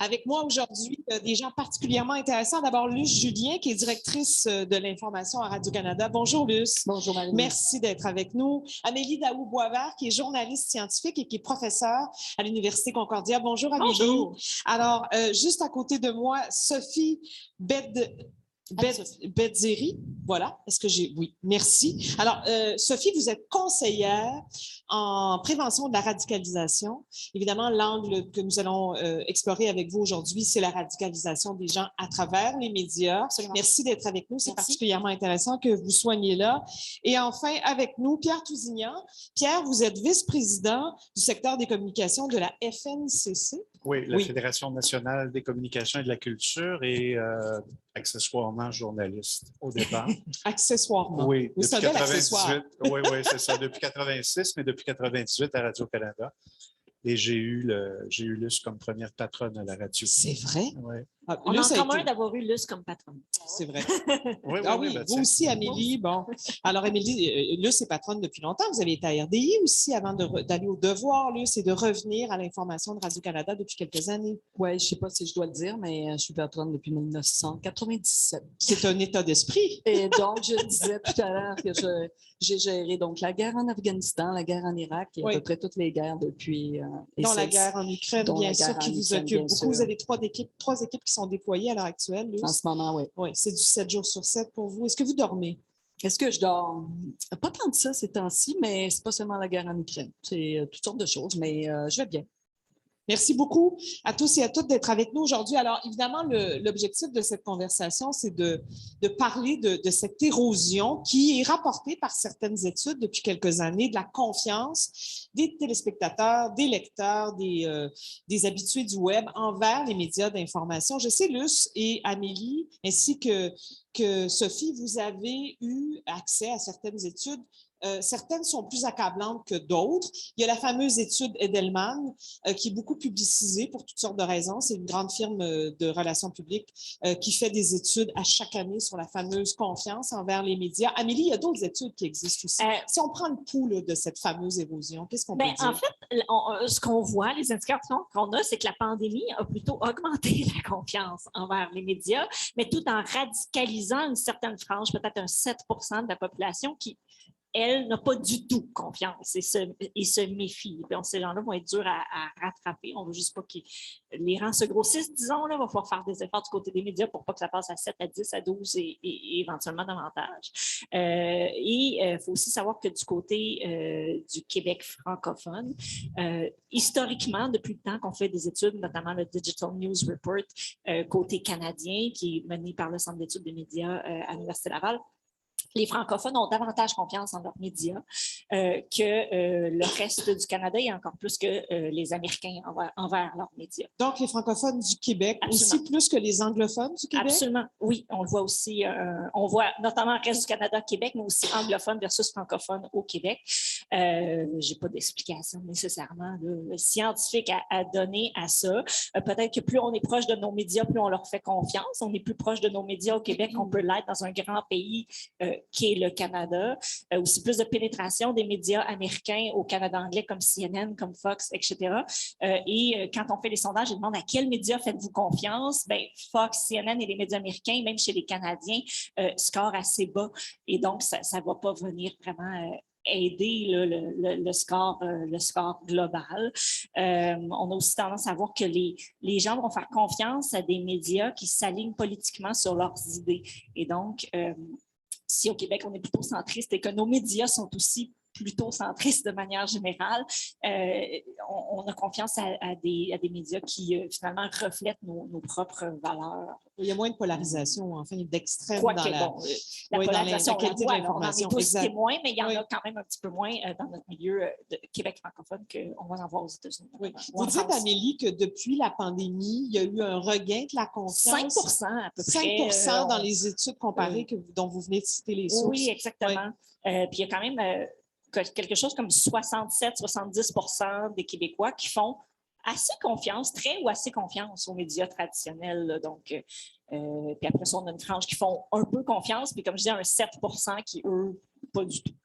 Avec moi aujourd'hui, des gens particulièrement intéressants. D'abord, Luce Julien, qui est directrice de l'information à Radio-Canada. Bonjour, Luce. Bonjour, Marie. Merci d'être avec nous. Amélie Daou-Boisvert, qui est journaliste scientifique et qui est professeure à l'Université Concordia. Bonjour, Amélie. Bonjour. Alors, juste à côté de moi, Sophie Bedzeri, voilà. Est-ce que j'ai... Oui, merci. Alors, Sophie, vous êtes conseillère en prévention de la radicalisation. Évidemment, l'angle que nous allons explorer avec vous aujourd'hui, c'est la radicalisation des gens à travers les médias. Absolument. Merci d'être avec nous. C'est particulièrement intéressant que vous soyez là. Et enfin, avec nous, Pierre Tousignan. Pierre, vous êtes vice-président du secteur des communications de la FNCC. Oui, la Fédération nationale des communications et de la culture et accessoirement journaliste au départ. Accessoirement. Oui, vous depuis 98. Oui, c'est ça. Depuis 86, mais depuis 98 à Radio-Canada. Et j'ai eu Luce comme première patronne à la radio. C'est vrai? Oui. Ah, on a en commun d'avoir eu Luce comme patronne. C'est vrai. Oui, Ben, vous aussi, Amélie. Bon. Alors, Amélie, Luce est patronne depuis longtemps. Vous avez été à RDI aussi avant d'aller au Devoir, Luce, et de revenir à l'information de Radio-Canada depuis quelques années. Oui, je ne sais pas si je dois le dire, mais je suis patronne depuis 1997. C'est un état d'esprit. Et donc, je disais tout à l'heure que j'ai géré donc, la guerre en Afghanistan, la guerre en Irak et à peu près toutes les guerres depuis... Dont la guerre en Ukraine, bien sûr, qui vous occupe beaucoup. Vous avez trois équipes qui sont déployées à l'heure actuelle, Luce. En ce moment, oui. Oui, c'est du 7 jours sur 7 pour vous. Est-ce que vous dormez? Est-ce que je dors? Pas tant de ça ces temps-ci, mais c'est pas seulement la guerre en Ukraine. C'est toutes sortes de choses, mais je vais bien. Merci beaucoup à tous et à toutes d'être avec nous aujourd'hui. Alors, évidemment, l'objectif de cette conversation, c'est de parler de cette érosion qui est rapportée par certaines études depuis quelques années de la confiance des téléspectateurs, des lecteurs, des habitués du web envers les médias d'information. Je sais, Luce et Amélie, ainsi que Sophie, vous avez eu accès à certaines études. Certaines sont plus accablantes que d'autres. Il y a la fameuse étude Edelman qui est beaucoup publicisée pour toutes sortes de raisons. C'est une grande firme de relations publiques qui fait des études à chaque année sur la fameuse confiance envers les médias. Amélie, il y a d'autres études qui existent aussi. Si on prend le pouls de cette fameuse érosion, qu'est-ce qu'on peut dire? En fait, ce qu'on voit, les indicateurs qu'on a, c'est que la pandémie a plutôt augmenté la confiance envers les médias, mais tout en radicalisant une certaine frange, peut-être un 7% de la population qui, elle, n'a pas du tout confiance et se méfie. Donc, ces gens-là vont être durs à rattraper. On ne veut juste pas que les rangs se grossissent, disons. Là, il va falloir faire des efforts du côté des médias pour pas que ça passe à 7, à 10, à 12 et éventuellement davantage. Il faut aussi savoir que du côté du Québec francophone, historiquement, depuis le temps qu'on fait des études, notamment le Digital News Report côté canadien, qui est mené par le Centre d'études des médias à l'Université Laval, les francophones ont davantage confiance en leurs médias que le reste du Canada et encore plus que les Américains envers leurs médias. Donc, les francophones du Québec aussi plus que les anglophones du Québec? Absolument, oui. On le voit aussi, on voit notamment le reste du Canada, Québec, mais aussi anglophones versus francophones au Québec. Je n'ai pas d'explication nécessairement scientifique à donner à ça. Peut-être que plus on est proche de nos médias, plus on leur fait confiance. On est plus proche de nos médias au Québec qu'on peut l'être dans un grand pays qui est le Canada. Aussi plus de pénétration des médias américains au Canada anglais comme CNN, comme Fox, etc. Quand on fait les sondages, ils demandent à quels médias faites-vous confiance? Bien, Fox, CNN et les médias américains, même chez les Canadiens, scorent assez bas. Et donc, ça ne va pas venir vraiment aider le score global. On a aussi tendance à voir que les gens vont faire confiance à des médias qui s'alignent politiquement sur leurs idées. Et donc, si au Québec, on est plutôt centriste et que nos médias sont aussi plutôt centristes de manière générale, on a confiance à des médias qui finalement reflètent nos propres valeurs. Il y a moins de polarisation, enfin, d'extrême dans la polarisation, qualité de l'information. On en est tous témoins, mais il y en a quand même un petit peu moins dans notre milieu de Québec francophone qu'on va en voir aux États-Unis. Oui. Vous dites, Amélie, que depuis la pandémie, il y a eu un regain de la confiance. 5% à peu près. 5% dans les études comparées dont vous venez de citer les sources. Oui, exactement. Puis il y a quand même quelque chose comme 67-70% des Québécois qui font assez confiance, très ou assez confiance aux médias traditionnels. Là. Donc, puis après ça, on a une frange qui font un peu confiance, puis comme je dis, un 7% qui, eux, pas du tout,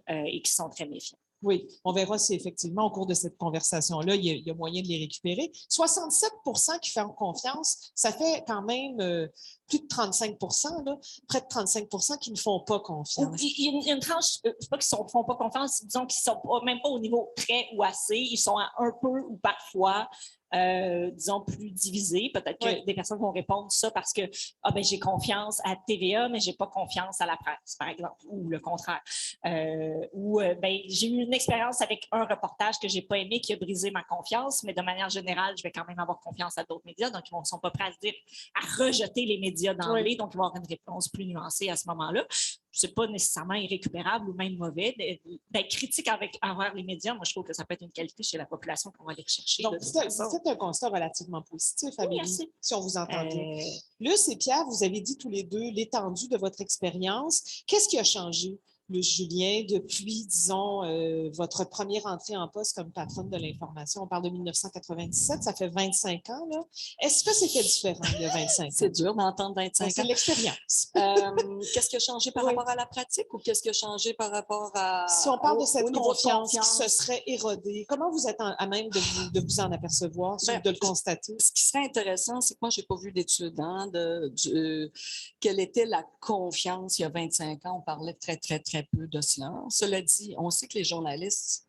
et qui sont très méfiants. Oui, on verra si effectivement, au cours de cette conversation-là, il y a moyen de les récupérer. 67 qui font confiance, ça fait quand même plus de 35 là, près de 35 qui ne font pas confiance. Il y a une tranche, c'est pas qu'ils ne font pas confiance, disons qu'ils ne sont même pas au niveau très ou assez, ils sont à un peu ou parfois. Disons, plus divisés. Peut-être que des personnes vont répondre ça parce que j'ai confiance à TVA, mais je n'ai pas confiance à la presse, par exemple, ou le contraire. J'ai eu une expérience avec un reportage que je n'ai pas aimé qui a brisé ma confiance, mais de manière générale, je vais quand même avoir confiance à d'autres médias, donc ils ne sont pas prêts à rejeter les médias d'emblée, donc ils vont avoir une réponse plus nuancée à ce moment-là. Ce n'est pas nécessairement irrécupérable ou même mauvais. D'être critique envers les médias, moi, je trouve que ça peut être une qualité chez la population qu'on va aller rechercher. Donc, c'est un constat relativement positif, Amélie, si on vous entend bien. Luce et Pierre, vous avez dit tous les deux l'étendue de votre expérience. Qu'est-ce qui a changé, Luce Julien, depuis, disons, votre première entrée en poste comme patronne de l'information? On parle de 1997, ça fait 25 ans, là. Est-ce que c'était différent il y a 25 ans? C'est dur d'entendre 25 ans. C'est l'expérience. Qu'est-ce qui a changé par rapport à la pratique ou qu'est-ce qui a changé par rapport à... Si on parle de cette confiance qui se serait érodée, comment vous êtes à même de vous en apercevoir, de le constater? Ce qui serait intéressant, c'est que moi, je n'ai pas vu d'études quelle était la confiance il y a 25 ans. On parlait très, très, très peu de cela. Cela dit, on sait que les journalistes,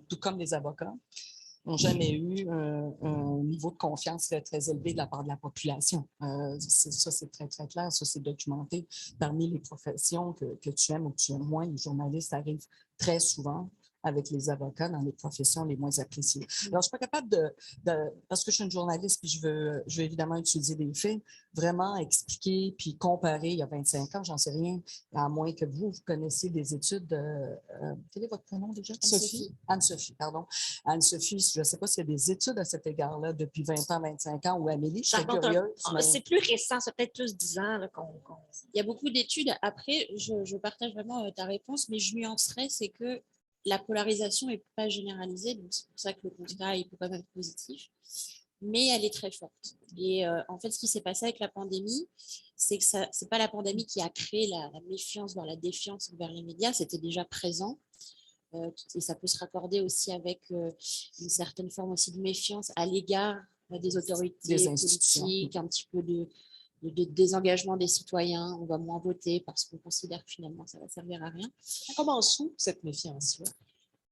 tout comme les avocats, n'ont jamais eu un niveau de confiance très, très élevé de la part de la population. Ça, c'est très, très clair. Ça, c'est documenté. Parmi les professions que tu aimes ou que tu aimes moins, les journalistes arrivent très souvent avec les avocats dans les professions les moins appréciées. Alors, je ne suis pas capable parce que je suis une journaliste puis je veux évidemment utiliser des faits, vraiment expliquer puis comparer il y a 25 ans, j'en sais rien, à moins que vous connaissiez des études. Quel est votre prénom déjà? Sophie. Anne-Sophie, pardon. Anne-Sophie, je ne sais pas s'il y a des études à cet égard-là depuis 20 ans, 25 ans, ou Amélie, je serais curieuse. C'est plus récent, c'est peut-être plus 10 ans. Là, Il y a beaucoup d'études. Après, je partage vraiment ta réponse, mais je nuancerais, c'est que la polarisation n'est pas généralisée, donc c'est pour ça que le constat peut quand même être positif, mais elle est très forte. Et en fait, ce qui s'est passé avec la pandémie, c'est que ce n'est pas la pandémie qui a créé la méfiance, voire la défiance envers les médias, c'était déjà présent. Et ça peut se raccorder aussi avec une certaine forme aussi de méfiance à l'égard des autorités politiques, un petit peu de désengagement des citoyens, on va moins voter parce qu'on considère que finalement ça va servir à rien. Ça commence où, cette méfiance-là?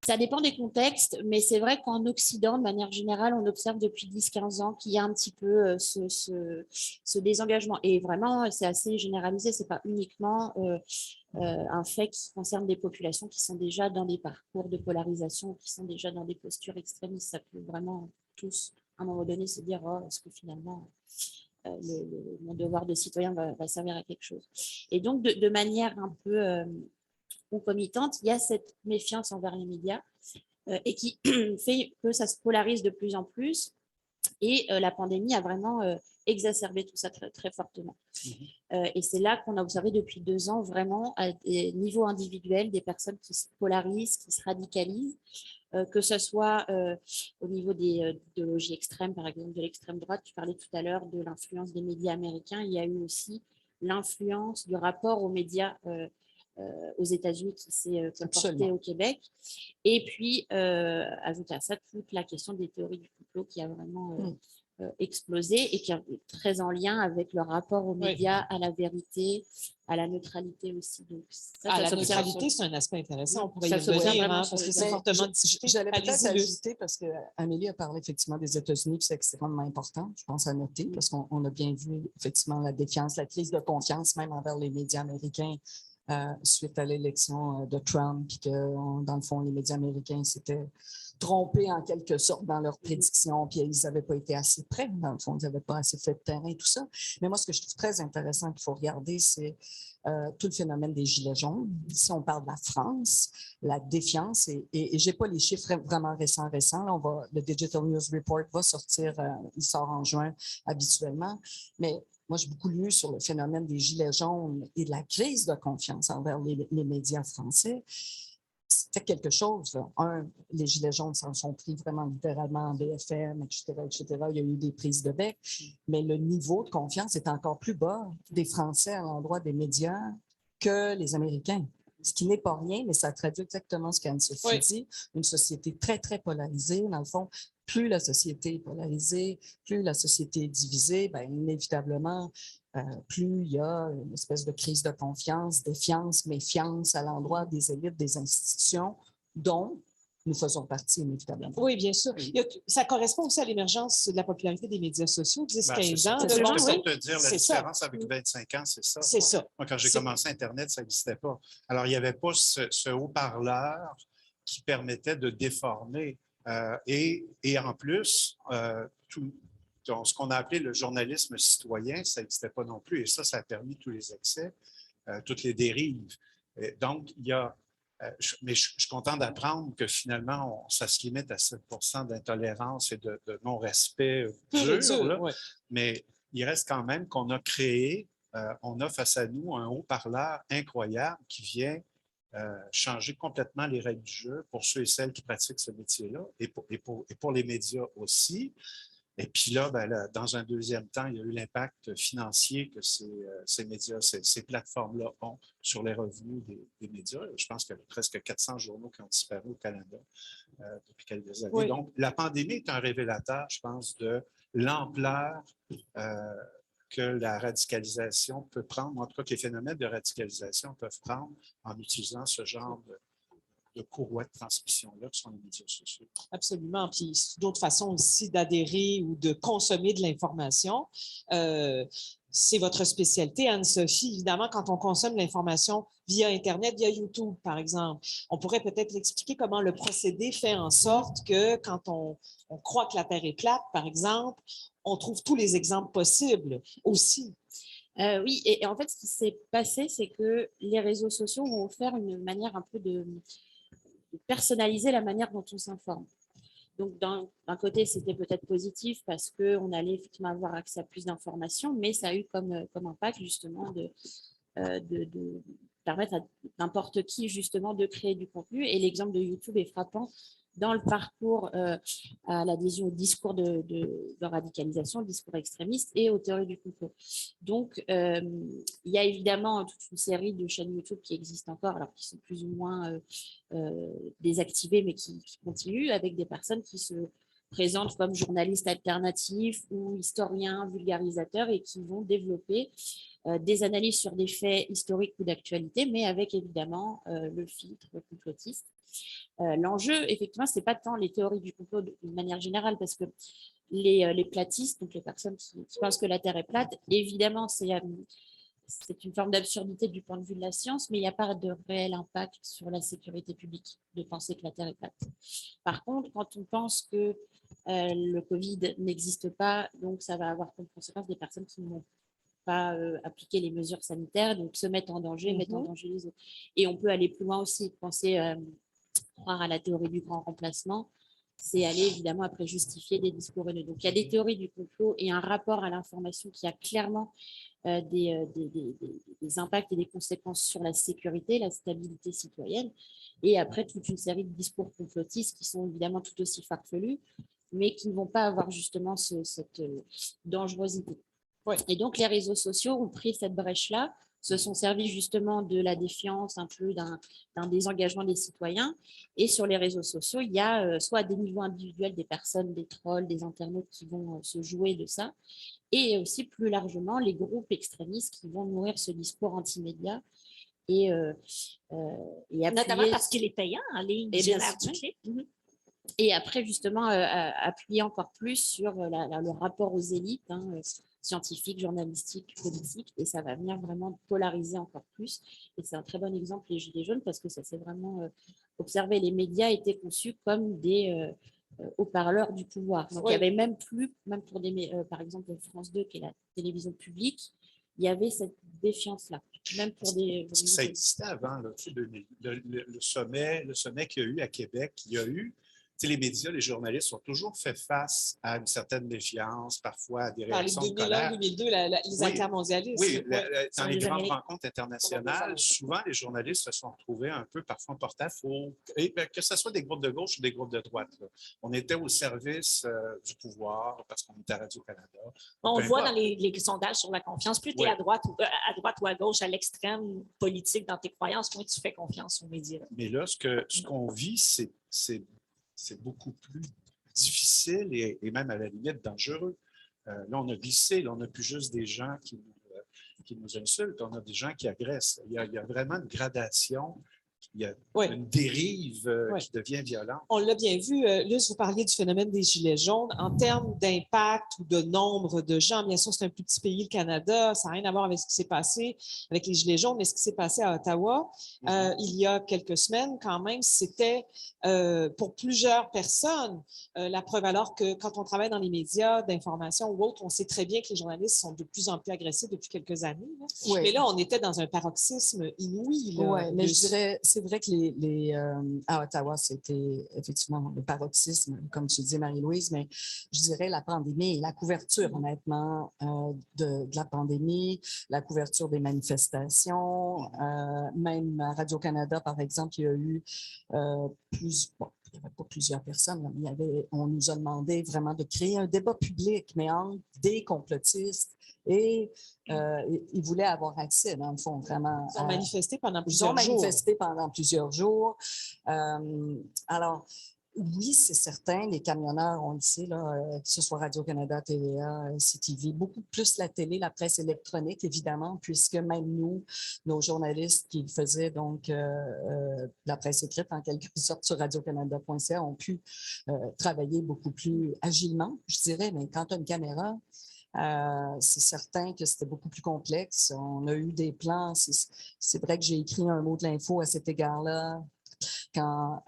Ça dépend des contextes, mais c'est vrai qu'en Occident, de manière générale, on observe depuis 10-15 ans qu'il y a un petit peu ce désengagement. Et vraiment, c'est assez généralisé, ce n'est pas uniquement un fait qui concerne des populations qui sont déjà dans des parcours de polarisation, qui sont déjà dans des postures extrémistes. Ça peut vraiment tous, à un moment donné, se dire « est-ce que finalement… mon devoir de citoyen va servir à quelque chose. » Et donc, de manière un peu concomitante, il y a cette méfiance envers les médias et qui fait que ça se polarise de plus en plus. Et la pandémie a vraiment exacerbé tout ça très, très fortement. Et c'est là qu'on a observé depuis 2 ans vraiment à des niveaux individuels des personnes qui se polarisent, qui se radicalisent, que ce soit au niveau des idéologies extrêmes, par exemple de l'extrême droite. Tu parlais tout à l'heure de l'influence des médias américains. Il y a eu aussi l'influence du rapport aux médias aux États-Unis qui s'est comporté au Québec. Et puis, ajouter à ça toute la question des théories du complot qui a vraiment explosé et qui est très en lien avec le rapport aux médias, à la vérité, à la neutralité aussi. Donc, la neutralité, c'est un aspect intéressant. On pourrait y revenir parce que c'est fortement discuté. J'allais peut-être ajouter parce qu'Amélie a parlé effectivement des États-Unis, c'est extrêmement important, je pense, à noter, parce qu'on a bien vu effectivement la défiance, la crise de confiance même envers les médias américains suite à l'élection de Trump, puis que, dans le fond, les médias américains s'étaient trompés en quelque sorte dans leurs prédictions, puis ils n'avaient pas été assez près, dans le fond, ils n'avaient pas assez fait de terrain et tout ça. Mais moi, ce que je trouve très intéressant qu'il faut regarder, c'est tout le phénomène des Gilets jaunes. Si on parle de la France, la défiance, et je n'ai pas les chiffres vraiment récents, là, le Digital News Report va sortir, il sort en juin habituellement, mais moi, j'ai beaucoup lu sur le phénomène des Gilets jaunes et de la crise de confiance envers les médias français. C'était quelque chose. Les Gilets jaunes s'en sont pris vraiment littéralement en BFM, etc., etc. Il y a eu des prises de bec, mais le niveau de confiance est encore plus bas des Français à l'endroit des médias que les Américains. ce qui n'est pas rien, mais ça traduit exactement ce qu'Anne-Sophie Oui. dit, une société très, très polarisée. Dans le fond, plus la société est polarisée, plus la société est divisée, bien, inévitablement, plus il y a une espèce de crise de confiance, défiance, méfiance à l'endroit des élites, des institutions, dont nous faisons partie, inévitablement. Oui, bien sûr. Ça correspond aussi à l'émergence de la popularité des médias sociaux, 10-15 ans. ça. Je Bon, vais oui. peut-être te dire la C'est ça. différence avec 25 ans, c'est ça. C'est ça. Moi, quand j'ai C'est- commencé Internet, ça n'existait pas. Alors, il n'y avait pas ce haut-parleur qui permettait de déformer. Et en plus, ce qu'on a appelé le journalisme citoyen, ça n'existait pas non plus. Et ça a permis tous les excès, toutes les dérives. Et donc, il y a... mais je suis content d'apprendre que finalement, ça se limite à 7 d'intolérance et de non-respect dur. Là. ouais. Mais il reste quand même qu'on a créé, on a face à nous un haut-parleur incroyable qui vient changer complètement les règles du jeu pour ceux et celles qui pratiquent ce métier-là et pour les médias aussi. Et puis là, dans un deuxième temps, il y a eu l'impact financier que ces médias, ces plateformes-là ont sur les revenus des médias. Je pense qu'il y a presque 400 journaux qui ont disparu au Canada depuis quelques années. Oui. Donc, la pandémie est un révélateur, je pense, de l'ampleur que la radicalisation peut prendre, en tout cas que les phénomènes de radicalisation peuvent prendre en utilisant ce genre de courroie de transmission-là qui sont les médias sociaux. Absolument. Puis d'autres façons aussi d'adhérer ou de consommer de l'information. C'est votre spécialité, Anne-Sophie. Évidemment, quand on consomme l'information via Internet, via YouTube, par exemple, on pourrait peut-être expliquer comment le procédé fait en sorte que quand on croit que la Terre est plate, par exemple, on trouve tous les exemples possibles aussi. Oui, et en fait, ce qui s'est passé, c'est que les réseaux sociaux ont offert une manière un peu de personnaliser la manière dont on s'informe. Donc, d'un côté, c'était peut-être positif parce qu'on allait effectivement avoir accès à plus d'informations, mais ça a eu comme impact justement de permettre à n'importe qui justement de créer du contenu. Et l'exemple de YouTube est frappant dans le parcours à l'adhésion au discours de radicalisation, au discours extrémiste et aux théories du complot. Donc, il y a évidemment toute une série de chaînes YouTube qui existent encore, alors qui sont plus ou moins désactivées, mais qui continuent, avec des personnes qui se présentent comme journalistes alternatifs ou historiens, vulgarisateurs, et qui vont développer des analyses sur des faits historiques ou d'actualité, mais avec évidemment le filtre complotiste. L'enjeu, effectivement, ce n'est pas tant les théories du complot de manière générale, parce que les platistes, donc les personnes qui pensent que la Terre est plate, évidemment, c'est une forme d'absurdité du point de vue de la science, mais il n'y a pas de réel impact sur la sécurité publique de penser que la Terre est plate. Par contre, quand on pense que le Covid n'existe pas, donc ça va avoir comme conséquence des personnes qui n'ont pas appliquer les mesures sanitaires, donc se mettre en danger, mettre en danger les autres. Et on peut aller plus loin aussi, penser, croire à la théorie du grand remplacement, c'est aller évidemment après justifier des discours haineux. Donc il y a des théories du complot et un rapport à l'information qui a clairement des impacts et des conséquences sur la sécurité, la stabilité citoyenne, et après toute une série de discours complotistes qui sont évidemment tout aussi farfelus, mais qui ne vont pas avoir justement cette dangerosité. Ouais. Et donc, les réseaux sociaux ont pris cette brèche-là, se sont servis justement de la défiance, un peu d'un désengagement des citoyens. Et sur les réseaux sociaux, il y a soit à des niveaux individuels des personnes, des trolls, des internautes qui vont se jouer de ça, et aussi plus largement les groupes extrémistes qui vont nourrir ce discours anti-média. Et notamment parce qu'il est payant en ligne. Et bien sûr. Et après, justement, appuyer encore plus sur le rapport aux élites, scientifiques, journalistiques, politiques, et ça va venir vraiment polariser encore plus. Et c'est un très bon exemple, les Gilets jaunes, parce que ça s'est vraiment observé. Les médias étaient conçus comme des haut-parleurs du pouvoir. Donc, il y avait même plus, même pour par exemple France 2, qui est la télévision publique, il y avait cette défiance-là. Même pour des... Ça existait avant, là, le sommet qu'il y a eu à Québec. Il y a eu sais, les médias, les journalistes ont toujours fait face à une certaine défiance, parfois à des Par les réactions de colère. 2001-2002, les Oui, intermondialistes. Oui, Ouais. dans les des grandes Américains. rencontres internationales, souvent les journalistes se sont retrouvés un peu parfois en porte-à-faux, que ce soit des groupes de gauche ou des groupes de droite. Là. On était au service du pouvoir parce qu'on était à Radio-Canada. On Peu le voit dans importe. les sondages sur la confiance. Plus tu es Oui. à droite ou à gauche, à l'extrême politique dans tes croyances, moins tu fais confiance aux médias. Mais là, ce qu'on vit, c'est beaucoup plus difficile et même à la limite dangereux. Là, on a glissé, là, on n'a plus juste des gens qui nous insultent, on a des gens qui agressent. Il y a vraiment une gradation, il y a une dérive qui devient violente. On l'a bien vu. Luce, vous parliez du phénomène des Gilets jaunes. En termes d'impact ou de nombre de gens, bien sûr, c'est un plus petit pays, le Canada. Ça n'a rien à voir avec ce qui s'est passé avec les Gilets jaunes, mais ce qui s'est passé à Ottawa il y a quelques semaines, quand même, c'était pour plusieurs personnes la preuve. Alors que quand on travaille dans les médias d'information ou autres, on sait très bien que les journalistes sont de plus en plus agressifs depuis quelques années. Oui. Mais là, on était dans un paroxysme inouï. Oui, mais je dirais, c'est vrai que à Ottawa, c'était effectivement le paroxysme, comme tu dis, Marie-Louise, mais je dirais la pandémie et la couverture, honnêtement, de la pandémie, la couverture des manifestations, même à Radio-Canada, par exemple, il y a eu il n'y avait pas plusieurs personnes, mais on nous a demandé vraiment de créer un débat public, mais entre des complotistes et ils voulaient avoir accès, dans le fond, vraiment. Ils ont manifesté pendant Ils plusieurs ont jours. manifesté pendant plusieurs jours. Alors, oui, c'est certain, les camionneurs, on le sait, là, que ce soit Radio-Canada, TVA, CTV, beaucoup plus la télé, la presse électronique, évidemment, puisque même nous, nos journalistes qui faisaient donc la presse écrite, en quelque sorte, sur radiocanada.ca, ont pu travailler beaucoup plus agilement, je dirais, mais quand tu as une caméra, c'est certain que c'était beaucoup plus complexe. On a eu des plans. C'est vrai que j'ai écrit un mot de l'info à cet égard-là. Quand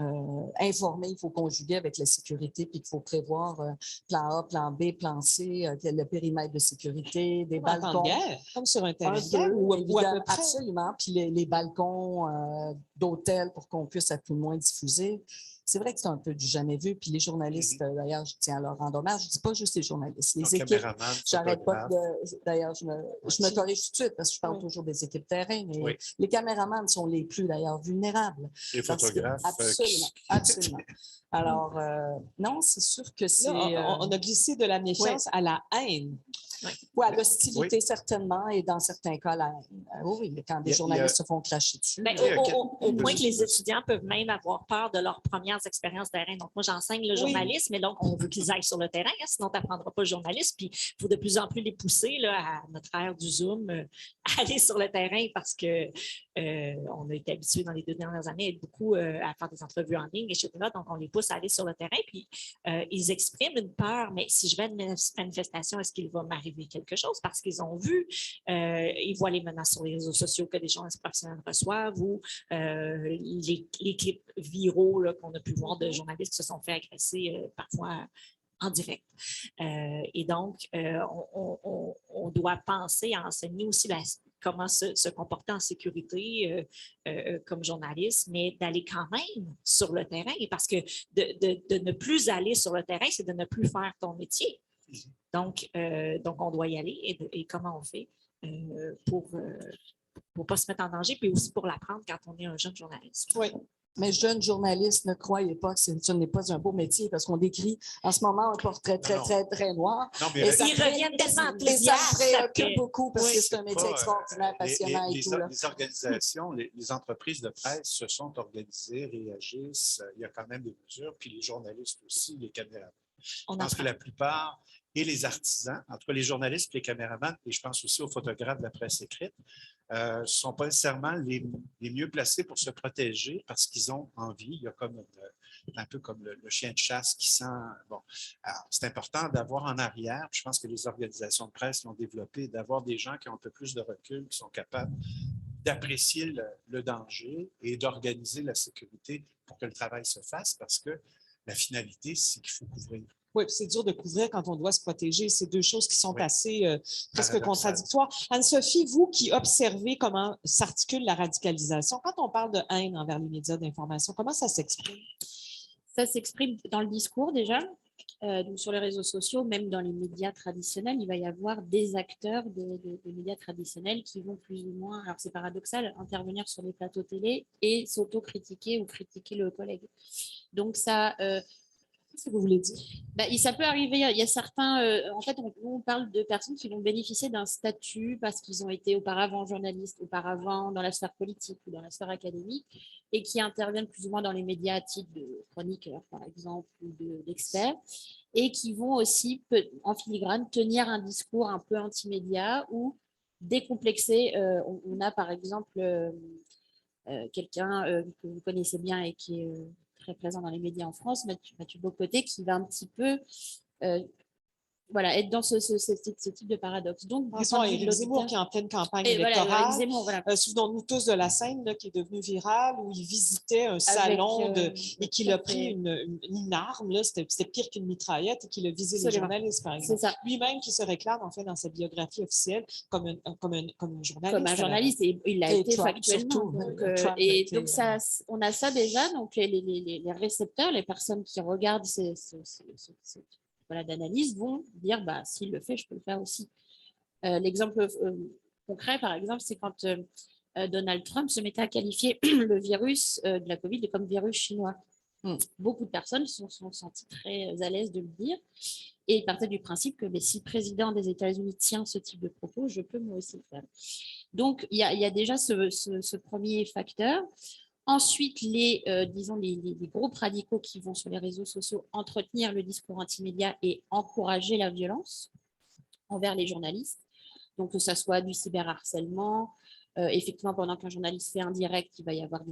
informer, il faut conjuguer avec la sécurité, puis il faut prévoir plan A, plan B, plan C, le périmètre de sécurité, des balcons. Comme sur un terrain de guerre ou à peu près. Absolument. Puis les balcons d'hôtel pour qu'on puisse à tout le moins diffuser. C'est vrai que c'est un peu du jamais vu. Puis les journalistes, d'ailleurs, je tiens à leur rendre hommage. Je ne dis pas juste les journalistes, les équipes. J'arrête pas de. D'ailleurs, je me corrige tout de suite parce que je parle toujours des équipes terrain, mais les caméramans sont les plus, d'ailleurs, vulnérables. Les photographes. Absolument, absolument. Alors, non, c'est sûr que c'est. Là, on a glissé de la méfiance à la haine. Oui, à l'hostilité, certainement, et dans certains cas, oui, mais quand des journalistes se font clasher dessus. Ben, au point que les étudiants peuvent même avoir peur de leurs premières expériences terrain. Donc, moi, j'enseigne le journalisme, mais donc, on veut qu'ils aillent sur le terrain, sinon tu n'apprendras pas le journalisme. Puis, il faut de plus en plus les pousser là, à notre ère du Zoom, à aller sur le terrain parce que on a été habitués dans les 2 dernières années à être beaucoup à faire des entrevues en ligne, etc. Donc, on les pousse à aller sur le terrain. Puis, ils expriment une peur, mais si je vais à une manifestation, est-ce qu'il va m'arriver quelque chose? Parce qu'ils ont vu, ils voient les menaces sur les réseaux sociaux que des journalistes professionnels reçoivent ou les clips viraux qu'on a pu voir de journalistes qui se sont fait agresser parfois en direct. Et donc, on doit penser à enseigner aussi comment se comporter en sécurité comme journaliste, mais d'aller quand même sur le terrain. Parce que de ne plus aller sur le terrain, c'est de ne plus faire ton métier. Donc, on doit y aller. Et comment on fait pour ne pas se mettre en danger, puis aussi pour l'apprendre quand on est un jeune journaliste. Oui. Mais jeunes journalistes, ne croyez pas que ce n'est pas un beau métier parce qu'on décrit en ce moment un portrait très noir. Non, mais ils reviennent tellement enthousiastes. Et ça me préoccupe beaucoup parce que c'est un métier extraordinaire, passionnant et tout. Les organisations, les entreprises de presse se sont organisées, réagissent. Il y a quand même des mesures. Puis les journalistes aussi, les caméramans. Je pense que la plupart, et les artisans, en tout cas les journalistes et les caméramans, et je pense aussi aux photographes de la presse écrite, ne sont pas nécessairement les mieux placés pour se protéger parce qu'ils ont envie. Il y a comme un peu comme le chien de chasse qui sent. Bon, c'est important d'avoir en arrière, je pense que les organisations de presse l'ont développé, d'avoir des gens qui ont un peu plus de recul, qui sont capables d'apprécier le danger et d'organiser la sécurité pour que le travail se fasse parce que la finalité, c'est qu'il faut couvrir. Oui, c'est dur de couvrir quand on doit se protéger. C'est deux choses qui sont assez presque contradictoires. Anne-Sophie, vous qui observez comment s'articule la radicalisation, quand on parle de haine envers les médias d'information, comment ça s'exprime? Ça s'exprime dans le discours déjà. Donc sur les réseaux sociaux, même dans les médias traditionnels, il va y avoir des acteurs des médias traditionnels qui vont plus ou moins, alors c'est paradoxal, intervenir sur les plateaux télé et s'auto-critiquer ou critiquer le collègue. Donc ça, Qu'est-ce que vous voulez dire? ça peut arriver. Il y a certains, en fait, on parle de personnes qui vont bénéficier d'un statut parce qu'ils ont été auparavant journalistes, auparavant dans la sphère politique ou dans la sphère académique, et qui interviennent plus ou moins dans les médias à titre de chroniqueurs, par exemple, ou d'experts, et qui vont aussi, en filigrane, tenir un discours un peu anti-média ou décomplexer. On a, par exemple, quelqu'un que vous connaissez bien et qui est très présent dans les médias en France, Mathieu Bocoté, qui va un petit peu être dans ce type de paradoxe. Donc, Pensons à Éric Zemmour qui est en pleine campagne électorale. Éric Zemmour, Souvenons-nous tous de la scène là, qui est devenue virale où il visitait un salon et qu'il a pris une arme. C'était pire qu'une mitraillette et qu'il a visé les journalistes, par exemple. Lui-même qui se réclame en fait dans sa biographie officielle comme un journaliste. Comme un journaliste, et il l'a été factuellement. Donc ça, on a ça déjà. Donc les récepteurs, les personnes qui regardent d'analyse vont dire s'il le fait, je peux le faire aussi. L'exemple concret, par exemple, c'est quand Donald Trump se mettait à qualifier le virus de la COVID comme virus chinois. Beaucoup de personnes se sont senties très à l'aise de le dire et partaient du principe que si le président des États-Unis tient ce type de propos, je peux moi aussi le faire. Donc, il y a déjà ce premier facteur. Ensuite, les groupes radicaux qui vont sur les réseaux sociaux entretenir le discours anti-média et encourager la violence envers les journalistes. Donc, que ce soit du cyberharcèlement, effectivement, pendant qu'un journaliste fait un direct, il va y avoir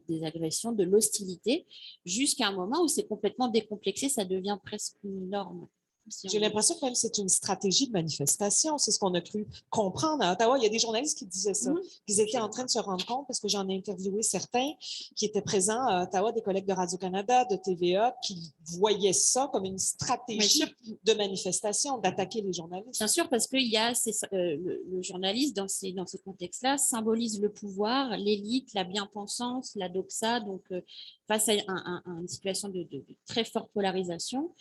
des agressions, de l'hostilité, jusqu'à un moment où c'est complètement décomplexé, ça devient presque une norme. J'ai l'impression que même c'est une stratégie de manifestation. C'est ce qu'on a cru comprendre à Ottawa. Il y a des journalistes qui disaient ça, qu'ils étaient en train de se rendre compte, parce que j'en ai interviewé certains qui étaient présents à Ottawa, des collègues de Radio-Canada, de TVA, qui voyaient ça comme une stratégie de manifestation, d'attaquer les journalistes. Bien sûr, parce que le journaliste, dans ces contextes-là, symbolise le pouvoir, l'élite, la bien-pensance, la doxa. Donc, face à une situation de très forte polarisation,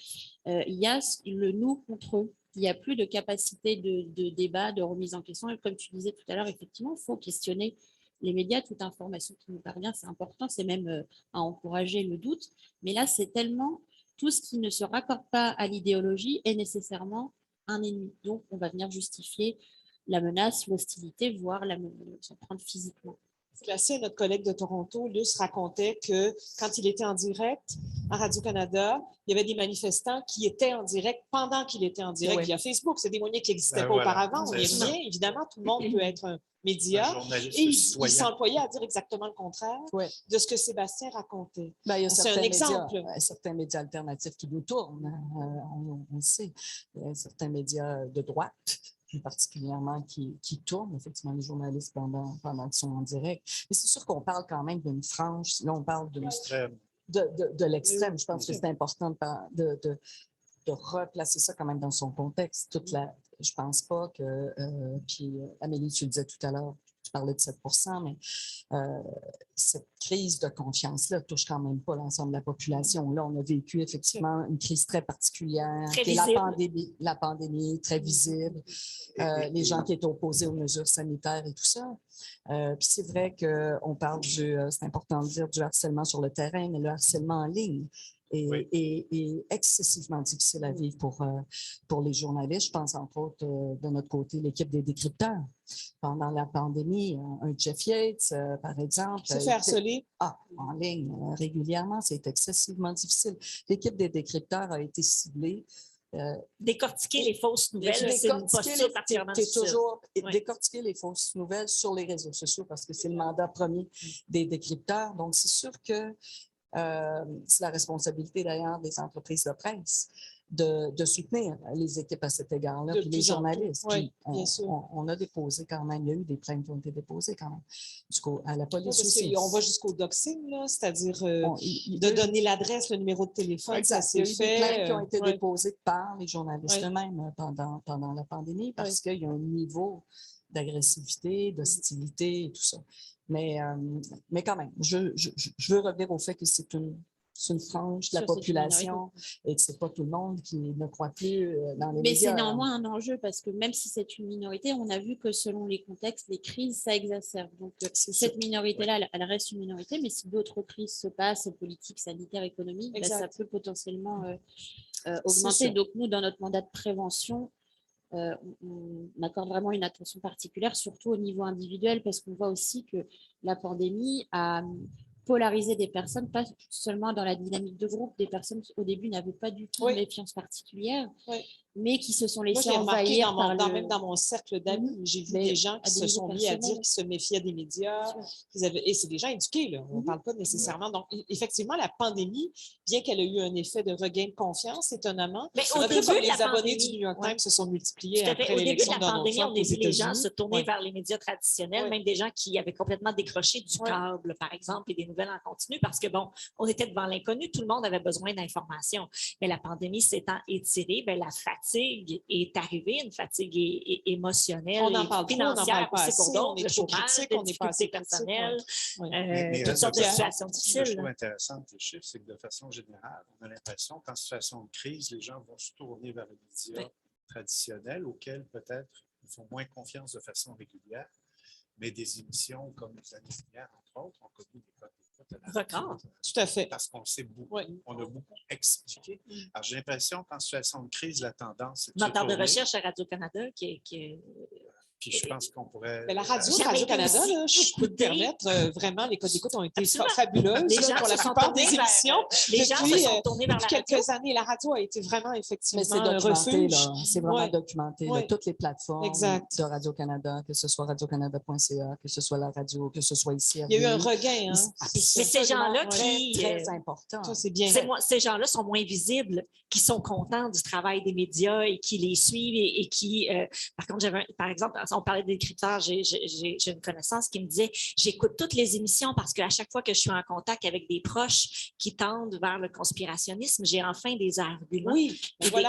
il y a le nous contre eux. Il n'y a plus de capacité de débat, de remise en question. Et comme tu disais tout à l'heure, effectivement, il faut questionner les médias. Toute information qui nous parvient, c'est important. C'est même à encourager le doute. Mais là, c'est tellement tout ce qui ne se raccorde pas à l'idéologie est nécessairement un ennemi. Donc, on va venir justifier la menace, l'hostilité, voire s'en prendre physiquement. Classé, notre collègue de Toronto, Luce, racontait que quand il était en direct à Radio-Canada, il y avait des manifestants qui étaient en direct pendant qu'il était en direct via Facebook. C'est des moyens qui n'existaient pas auparavant. On y revient. Évidemment, tout le monde peut être un média. Et il s'employait à dire exactement le contraire de ce que Sébastien racontait. C'est un exemple. Certains médias alternatifs qui nous tournent, on le sait. Il y a certains médias de droite plus particulièrement qui tournent, effectivement, les journalistes pendant qu'ils sont en direct. Mais c'est sûr qu'on parle quand même d'une frange. Là, on parle de l'extrême. Je pense que c'est important de replacer ça quand même dans son contexte. Je pense pas que... puis Amélie, tu le disais tout à l'heure, tu parlais de 7 %, mais cette crise de confiance-là touche quand même pas l'ensemble de la population. Là, on a vécu effectivement une crise très particulière, qui est la pandémie très visible, les gens qui étaient opposés aux mesures sanitaires et tout ça. Puis c'est vrai qu'on parle c'est important de dire, du harcèlement sur le terrain, mais le harcèlement en ligne est excessivement difficile à vivre pour les journalistes. Je pense entre autres de notre côté l'équipe des décrypteurs. Pendant la pandémie, un Jeff Yates, par exemple. Se fait harceler. En ligne, régulièrement, c'est excessivement difficile. L'équipe des décrypteurs a été ciblée. Décortiquer les fausses nouvelles, c'est une posture particulièrement difficile. Décortiquer les fausses nouvelles sur les réseaux sociaux parce que c'est le mandat premier des décrypteurs. Donc, c'est sûr que c'est la responsabilité d'ailleurs des entreprises de presse de soutenir les équipes à cet égard-là, puis les journalistes. Oui, bien sûr. On a déposé quand même, il y a eu des plaintes qui ont été déposées quand même à la police aussi. On va jusqu'au doxing, c'est-à-dire de donner l'adresse, le numéro de téléphone. Exact. Ça, il y a eu des plaintes qui ont été déposées par les journalistes eux-mêmes pendant la pandémie parce qu'il y a un niveau d'agressivité, d'hostilité et tout ça. Mais quand même, je veux revenir au fait que c'est une c'est une frange de la Sur cette population et que c'est pas tout le monde qui ne croit plus dans les Mais médias. c'est néanmoins un enjeu parce que même si c'est une minorité, on a vu que selon les contextes, les crises, ça exacerbe. Donc, cette minorité-là, elle reste une minorité, mais si d'autres crises se passent, politiques, sanitaires, économiques, ben, ça peut potentiellement augmenter. Donc, nous, dans notre mandat de prévention, on accorde vraiment une attention particulière, surtout au niveau individuel, parce qu'on voit aussi que la pandémie a polariser des personnes, pas seulement dans la dynamique de groupe, des personnes qui au début n'avaient pas du tout de méfiance particulière, mais qui se sont laissées envahir même dans mon cercle d'amis, j'ai vu des gens qui se sont mis à dire qu'ils se méfiaient des médias, et c'est des gens éduqués, là. On ne parle pas nécessairement. Donc, effectivement, la pandémie, bien qu'elle ait eu un effet de regain de confiance, étonnamment, mais au début, comme les abonnés du New York Times se sont multipliés après l'élection de Donald Trump aux États-Unis. On a vu les gens se tourner vers les médias traditionnels, même des gens qui avaient complètement décroché du câble, par exemple, et des nouvelles en continu, parce que, bon, on était devant l'inconnu, tout le monde avait besoin d'informations. Mais la pandémie s'étant étirée, bien, la fatigue est arrivée, une fatigue émotionnelle et financière aussi pour d'autres, le chômage, les difficultés personnelles, toutes sortes de situations difficiles. Ce que je trouve intéressant de tes chiffres, c'est que de façon générale, on a l'impression qu'en situation de crise, les gens vont se tourner vers les médias traditionnels auxquels peut-être ils font moins confiance de façon régulière, mais des émissions comme les années dernières, entre autres, ont connu des codes record. Tout à fait. Parce qu'on sait beaucoup, on a beaucoup expliqué. Alors, j'ai l'impression qu'en situation de crise, la tendance, c'est de moteur de recherche à Radio-Canada qui puis je pense qu'on pourrait... Mais la Radio-Canada, je peux te permettre, vraiment, les codes d'écoute ont été fabuleuses pour la plupart des émissions. Les gens se sont tournés vers la radio. Quelques années, la radio a été vraiment, effectivement, un refuge. C'est vraiment documenté. Oui. Toutes les plateformes de Radio-Canada, que ce soit radiocanada.ca, que ce soit la radio, que ce soit ici. Il y a eu un regain. Mais ces gens-là qui... Très important. Ça, c'est bien. Ces gens-là sont moins visibles, qui sont contents du travail des médias et qui les suivent et qui... par contre, par exemple, on parlait d'écripteurs, j'ai une connaissance qui me disait « J'écoute toutes les émissions parce qu'à chaque fois que je suis en contact avec des proches qui tendent vers le conspirationnisme, j'ai enfin des arguments et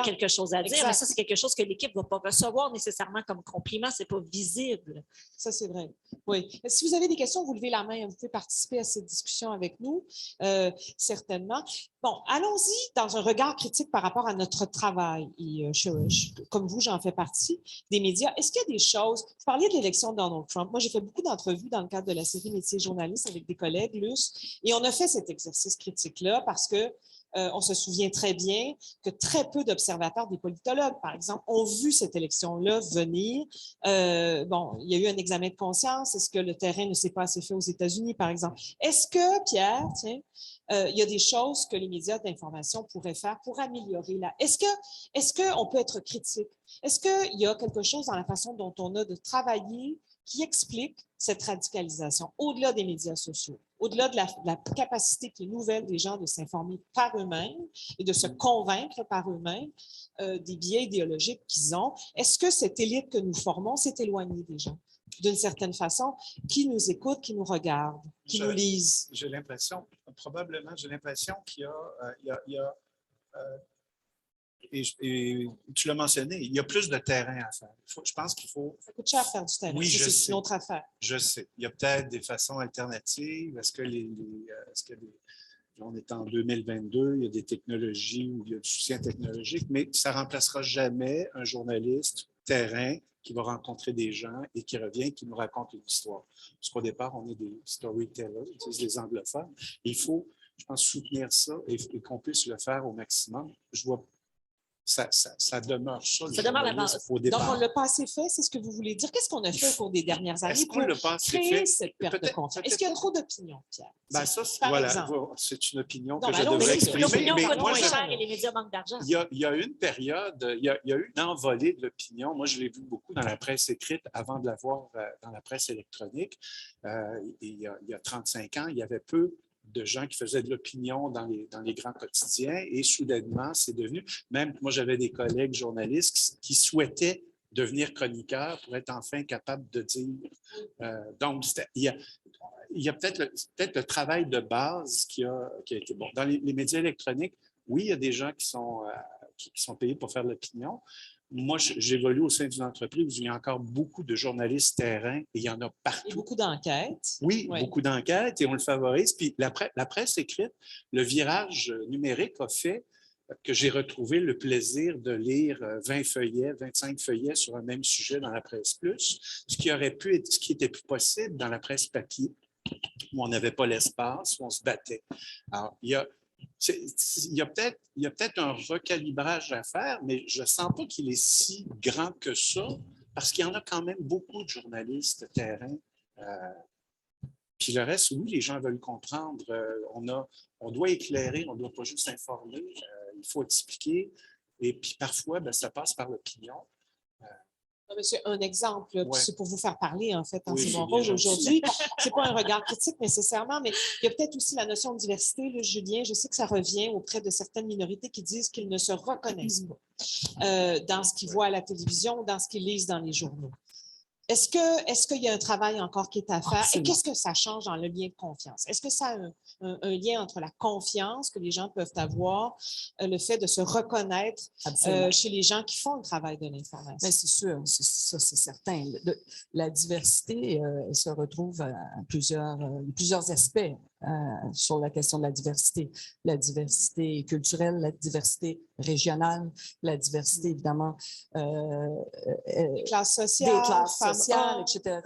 quelque chose à dire. Exact. Mais ça, c'est quelque chose que l'équipe ne va pas recevoir nécessairement comme compliment, ce n'est pas visible. » Ça, c'est vrai. Oui. Si vous avez des questions, vous levez la main, vous pouvez participer à cette discussion avec nous, certainement. Bon, allons-y dans un regard critique par rapport à notre travail. Et comme vous, j'en fais partie, des médias. Est-ce qu'il y a des choses... Vous parliez de l'élection de Donald Trump. Moi, j'ai fait beaucoup d'entrevues dans le cadre de la série Métiers journalistes avec des collègues, Luce, et on a fait cet exercice critique-là parce que on se souvient très bien que très peu d'observateurs, des politologues, par exemple, ont vu cette élection-là venir. Bon, il y a eu un examen de conscience. Est-ce que le terrain ne s'est pas assez fait aux États-Unis, par exemple? Est-ce que, Pierre, tiens, il y a des choses que les médias d'information pourraient faire pour améliorer là? Est-ce qu'on peut être critique? Est-ce qu'il y a quelque chose dans la façon dont on a de travailler qui explique cette radicalisation au-delà des médias sociaux, au-delà de la capacité qui est nouvelle des gens de s'informer par eux-mêmes et de se convaincre par eux-mêmes des biais idéologiques qu'ils ont? Est-ce que cette élite que nous formons s'est éloignée des gens, d'une certaine façon, qui nous écoutent, qui nous regardent, qui nous lisent? J'ai l'impression, probablement, qu'il y a et tu l'as mentionné, il y a plus de terrain à faire. Je pense qu'il faut... Ça coûte cher faire du terrain. Oui, c'est une autre affaire. Je sais. Il y a peut-être des façons alternatives. Est-ce que on est en 2022, il y a des technologies ou il y a du soutien technologique, mais ça ne remplacera jamais un journaliste terrain qui va rencontrer des gens et qui revient, qui nous raconte une histoire. Parce qu'au départ, on est des storytellers, des anglophones. Il faut, je pense, soutenir ça et qu'on puisse le faire au maximum. Je vois ça demeure ça. Ça demeure la base. Donc, on ne l'a pas assez fait, c'est ce que vous voulez dire. Qu'est-ce qu'on a fait au cours des dernières années pour créer cette perte de confiance? Est-ce qu'il y a trop d'opinions, Pierre? Ben ça, c'est une opinion que je devrais exprimer. C'est une opinion qui coûte moins cher et les médias manquent d'argent. Il y a une période, il y a eu une envolée de l'opinion. Moi, je l'ai vu beaucoup dans la presse écrite avant de la voir dans la presse électronique. Il y a 35 ans, il y avait peu de gens qui faisaient de l'opinion dans les grands quotidiens et soudainement, c'est devenu, même moi j'avais des collègues journalistes qui souhaitaient devenir chroniqueurs pour être enfin capables de dire. Donc, il y a peut-être le travail de base qui a été bon. Dans les médias électroniques, oui, il y a des gens qui sont payés pour faire de l'opinion. moi, j'évolue au sein d'une entreprise où il y a encore beaucoup de journalistes terrain et il y en a Et partout. beaucoup d'enquêtes. Oui, Oui. beaucoup d'enquêtes et on le favorise. Puis la presse écrite, le virage numérique a fait que j'ai retrouvé le plaisir de lire 20 feuillets, 25 feuillets sur un même sujet dans la presse plus, ce qui aurait pu être, ce qui était plus possible dans la presse papier, où on n'avait pas l'espace, où on se battait. Alors, il y a peut-être un recalibrage à faire, mais je ne sens pas qu'il est si grand que ça, parce qu'il y en a quand même beaucoup de journalistes terrain. Puis le reste, oui, les gens veulent comprendre. On doit éclairer, on ne doit pas juste informer. Il faut expliquer. Et puis parfois, ben, ça passe par l'opinion. Non, monsieur, un exemple, puis Ouais. c'est pour vous faire parler, en fait, Oui, c'est c'est mon bien rôle gentil. aujourd'hui. C'est pas un regard critique nécessairement, mais il y a peut-être aussi la notion de diversité, là, Julien. Je sais que ça revient auprès de certaines minorités qui disent qu'ils ne se reconnaissent pas dans ce qu'ils voient à la télévision, dans ce qu'ils lisent dans les journaux. Est-ce qu'il y a un travail encore qui est à faire? Absolument. Et qu'est-ce que ça change dans le lien de confiance? Est-ce que ça a un lien entre la confiance que les gens peuvent avoir, le fait de se reconnaître chez les gens qui font le travail de l'information? Bien, c'est sûr, ça c'est certain. La diversité, elle se retrouve à plusieurs aspects sur la question de la diversité culturelle, la diversité régionale, la diversité évidemment Des classes sociales, sociales, etc.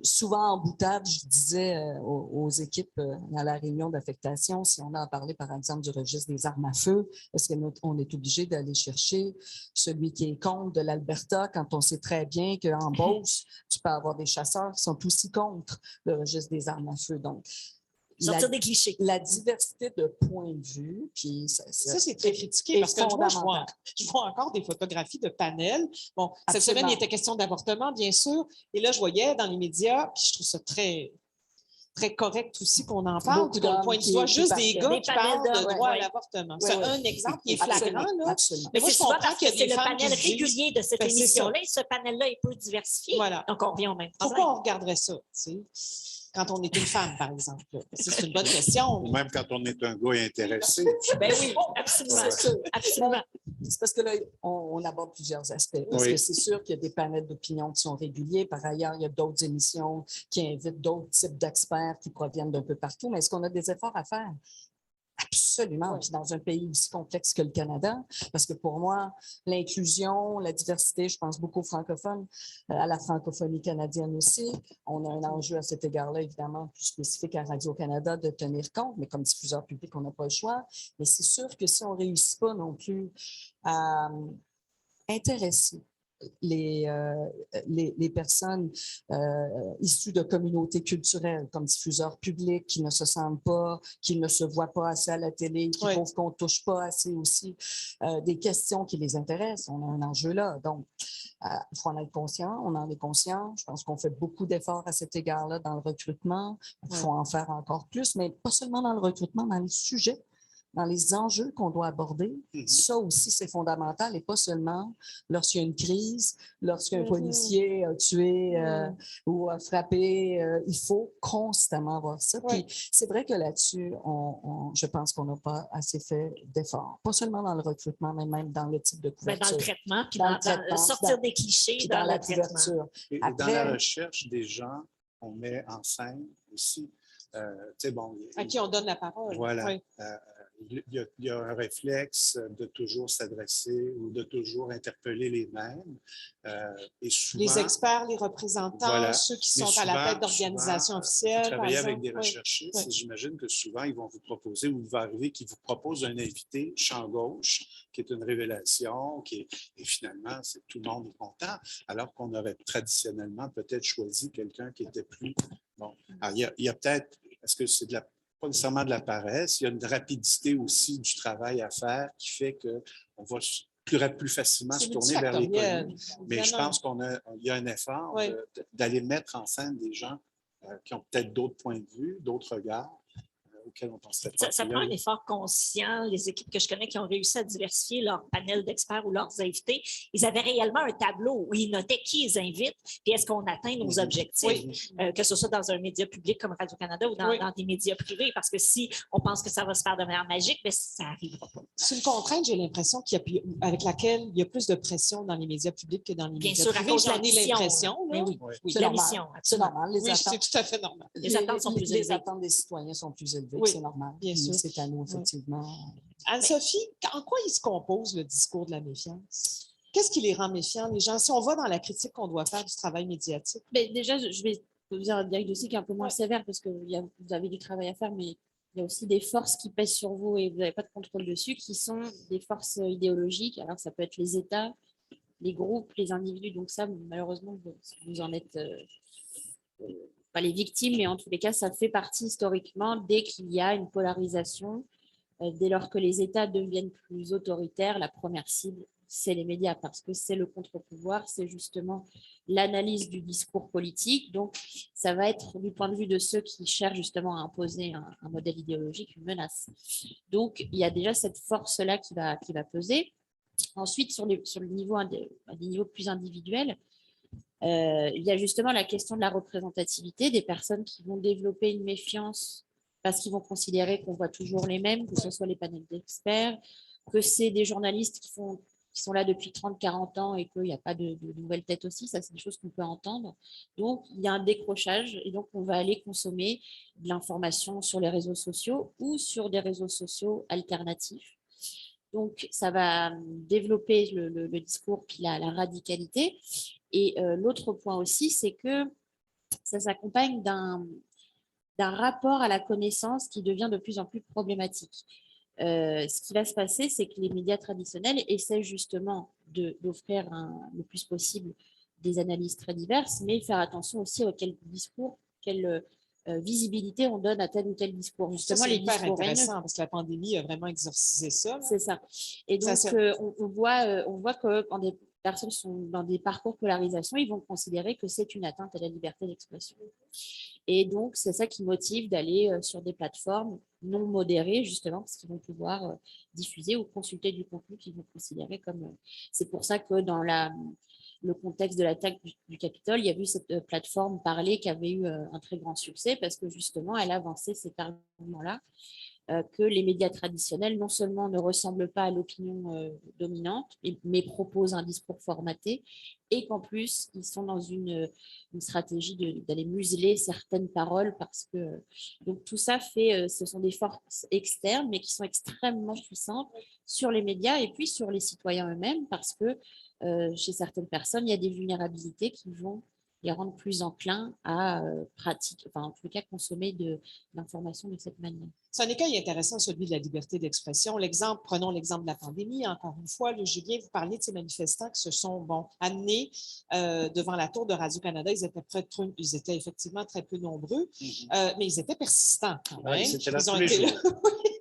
Souvent en boutade, je disais aux équipes à la réunion d'affectation, si on a à parler par exemple du registre des armes à feu, est-ce qu'on est obligé d'aller chercher celui qui est contre de l'Alberta quand on sait très bien qu'en Beauce, tu peux avoir des chasseurs qui sont aussi contre le registre des armes à feu. Donc, Sortir des clichés. La diversité de points de vue, puis ça c'est très critiqué parce que moi, je vois encore des photographies de panels. Bon, cette semaine, il était question d'avortement, bien sûr. Et là, je voyais dans les médias, puis je trouve ça très, très correct aussi qu'on en parle, puis qu'on pointe du doigt juste des gars qui parlent de droit à l'avortement. C'est un exemple qui est flagrant, là. Absolument. Mais moi, je comprends qu'il y a des c'est le femmes panel qui se disent, régulier de cette émission-là. Et ce panel-là est peu diversifié. Voilà. Donc, on revient au même problème. Pourquoi on regarderait ça, tu sais, quand on est une femme, par exemple? C'est une bonne question. Ou même quand on est un gars intéressé. Ben oui, absolument. C'est sûr. Absolument. C'est parce que là, on aborde plusieurs aspects. Parce que c'est sûr qu'il y a des panels d'opinion qui sont réguliers. Par ailleurs, il y a d'autres émissions qui invitent d'autres types d'experts qui proviennent d'un peu partout. Mais est-ce qu'on a des efforts à faire? Absolument. Oui. Puis dans un pays aussi complexe que le Canada, parce que pour moi, l'inclusion, la diversité, je pense beaucoup aux francophones, à la francophonie canadienne aussi. On a un enjeu à cet égard-là, évidemment, plus spécifique à Radio-Canada de tenir compte, mais comme diffuseur public, on n'a pas le choix. Mais c'est sûr que si on ne réussit pas non plus à intéresser les personnes issues de communautés culturelles comme diffuseurs publics qui ne se sentent pas, qui ne se voient pas assez à la télé, qui trouvent qu'on ne touche pas assez aussi des questions qui les intéressent. On a un enjeu là. Donc, il faut en être conscient. On en est conscient. Je pense qu'on fait beaucoup d'efforts à cet égard-là dans le recrutement. Il faut en faire encore plus, mais pas seulement dans le recrutement, dans les sujets, dans les enjeux qu'on doit aborder. Ça aussi, c'est fondamental et pas seulement lorsqu'il y a une crise, lorsqu'un policier a tué ou a frappé. Il faut constamment voir ça. Puis c'est vrai que là-dessus, je pense qu'on n'a pas assez fait d'efforts. Pas seulement dans le recrutement, mais même dans le type de couverture. Dans le traitement, puis dans sortir des clichés, puis dans la le traitement. couverture. Et dans la recherche des gens, on met en scène aussi. À qui on donne la parole. Voilà. Oui. Il y a un réflexe de toujours s'adresser ou de toujours interpeller les mêmes. Et souvent, les experts, les représentants, ceux qui sont à la tête d'organisations officielles. Vous travaillez avec des recherchistes, j'imagine que souvent, ils vont vous proposer ou il va arriver qu'ils vous proposent un invité champ gauche, qui est une révélation, et finalement, tout le monde est content, alors qu'on aurait traditionnellement peut-être choisi quelqu'un qui était plus... Bon, alors, il y a peut-être... Est-ce que c'est pas nécessairement de la paresse, il y a une rapidité aussi du travail à faire qui fait qu'on va plus facilement se tourner vers les connus. Mais je pense qu'il y a un effort d'aller mettre en scène des gens qui ont peut-être d'autres points de vue, d'autres regards, ou auxquels on ne penserait pas. Ça prend un effort conscient. Les équipes que je connais qui ont réussi à diversifier leur panel d'experts ou leurs invités, ils avaient réellement un tableau où ils notaient qui ils invitent et est-ce qu'on atteint nos objectifs, que ce soit dans un média public comme Radio-Canada ou dans des médias privés. Parce que si on pense que ça va se faire de manière magique, bien, ça n'arrivera pas. C'est une contrainte, j'ai l'impression, avec laquelle il y a plus de pression dans les médias publics que dans les médias privés. Bien sûr, à cause de J'en ai l'impression. Mais oui, c'est la normal. mission. C'est normal. Oui, c'est tout à fait normal. Les attentes sont plus élevées. Les attentes des citoyens sont plus élevées, c'est normal. Bien sûr. C'est à nous, effectivement. Anne-Sophie, en quoi il se compose le discours de la méfiance? Qu'est-ce qui les rend méfiants, les gens? Si on va dans la critique qu'on doit faire du travail médiatique. Mais déjà, je vais vous dire un diagnostic un peu moins sévère parce que vous avez du travail à faire, mais il y a aussi des forces qui pèsent sur vous et vous n'avez pas de contrôle dessus, qui sont des forces idéologiques. Alors, ça peut être les États, les groupes, les individus. Donc ça, malheureusement, vous en êtes pas les victimes, mais en tous les cas, ça fait partie historiquement dès qu'il y a une polarisation, dès lors que les États deviennent plus autoritaires, la première cible, c'est les médias, parce que c'est le contre-pouvoir, c'est justement l'analyse du discours politique. Donc, ça va être du point de vue de ceux qui cherchent justement à imposer un modèle idéologique, une menace. Donc, il y a déjà cette force-là qui va peser. Ensuite, sur le niveau, des niveaux plus individuels, il y a justement la question de la représentativité des personnes qui vont développer une méfiance parce qu'ils vont considérer qu'on voit toujours les mêmes, que ce soit les panels d'experts, que c'est des journalistes qui sont là depuis 30-40 ans et qu'il n'y a pas de nouvelles têtes aussi. Ça, c'est des choses qu'on peut entendre. Donc, il y a un décrochage et donc on va aller consommer de l'information sur les réseaux sociaux ou sur des réseaux sociaux alternatifs. Donc, ça va développer le discours puis la radicalité. Et l'autre point aussi, c'est que ça s'accompagne d'un rapport à la connaissance qui devient de plus en plus problématique. Ce qui va se passer, c'est que les médias traditionnels essaient justement d'offrir le plus possible des analyses très diverses, mais faire attention aussi à quel discours, quelle visibilité on donne à tel ou tel discours. Justement, c'est les hyper discours intéressant parce que la pandémie a vraiment exorcisé ça. C'est ça. Et donc, on voit que quand des personnes sont dans des parcours de polarisation, ils vont considérer que c'est une atteinte à la liberté d'expression. Et donc, c'est ça qui motive d'aller sur des plateformes non modérées, justement, parce qu'ils vont pouvoir diffuser ou consulter du contenu qu'ils vont considérer comme... C'est pour ça que dans le contexte de l'attaque du Capitole, il y a eu cette plateforme Parler qui avait eu un très grand succès parce que, justement, elle avançait cet argument-là, que les médias traditionnels non seulement ne ressemblent pas à l'opinion dominante, mais proposent un discours formaté et qu'en plus, ils sont dans une stratégie d'aller museler certaines paroles parce que... Donc, tout ça fait... ce sont des forces externes, mais qui sont extrêmement puissantes sur les médias et puis sur les citoyens eux-mêmes parce que chez certaines personnes, il y a des vulnérabilités qui vont les rendre plus enclins à pratiquer, enfin, en tout cas, consommer de l'information de cette manière. C'est un écueil intéressant, celui de la liberté d'expression. Prenons l'exemple de la pandémie. Encore une fois, Julien, vous parliez de ces manifestants qui se sont amenés devant la tour de Radio-Canada. Ils étaient effectivement très peu nombreux, mais ils étaient persistants quand même. Ils étaient là tous les jours.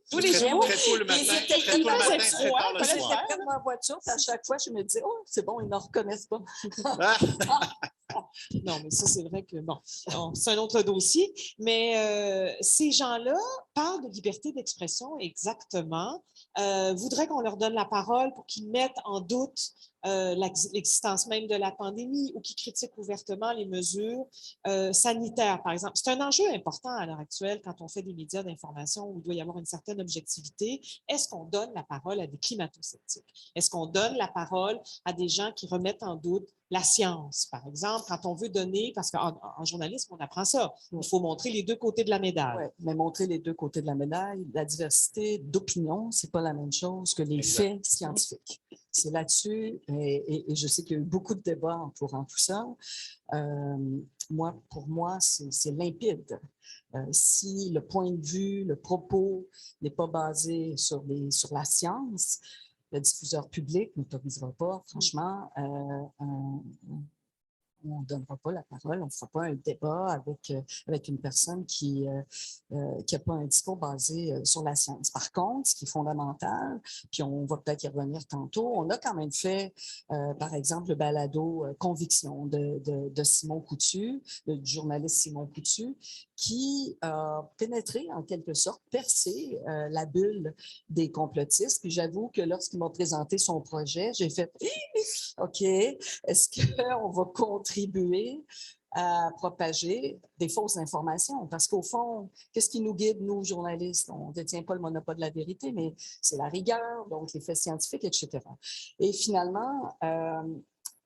Tous les jours. Très tôt le matin, très tard le J'étais soir. près de ma voiture, puis à chaque fois, je me disais, oh, c'est bon, ils ne me reconnaissent pas. Non, mais ça, c'est vrai que, c'est un autre dossier. Mais ces gens-là parlent de liberté d'expression exactement, voudraient qu'on leur donne la parole pour qu'ils mettent en doute l'existence même de la pandémie ou qui critiquent ouvertement les mesures sanitaires, par exemple. C'est un enjeu important à l'heure actuelle quand on fait des médias d'information où il doit y avoir une certaine objectivité. Est-ce qu'on donne la parole à des climato-sceptiques? Est-ce qu'on donne la parole à des gens qui remettent en doute la science, par exemple, quand on veut donner, parce qu'en journalisme, on apprend ça, il faut montrer les deux côtés de la médaille. Oui, mais montrer les deux côtés de la médaille, la diversité d'opinion, ce n'est pas la même chose que les faits scientifiques. C'est là-dessus, et je sais qu'il y a eu beaucoup de débats entourant tout ça. Pour moi, c'est limpide. Si le point de vue, le propos n'est pas basé sur la science, le diffuseur public n'autorisera pas, franchement, un on ne donnera pas la parole, on ne fera pas un débat avec une personne qui n'a pas un discours basé sur la science. Par contre, ce qui est fondamental, puis on va peut-être y revenir tantôt, on a quand même fait, par exemple, le balado Conviction de Simon Coutu, du journaliste Simon Coutu, qui a pénétré en quelque sorte, percé la bulle des complotistes. Puis j'avoue que lorsqu'il m'a présenté son projet, j'ai fait « OK, est-ce qu'on va contribuer à propager des fausses informations? » Parce qu'au fond, qu'est-ce qui nous guide, nous, journalistes? On ne détient pas le monopole de la vérité, mais c'est la rigueur, donc les faits scientifiques, etc. Et finalement,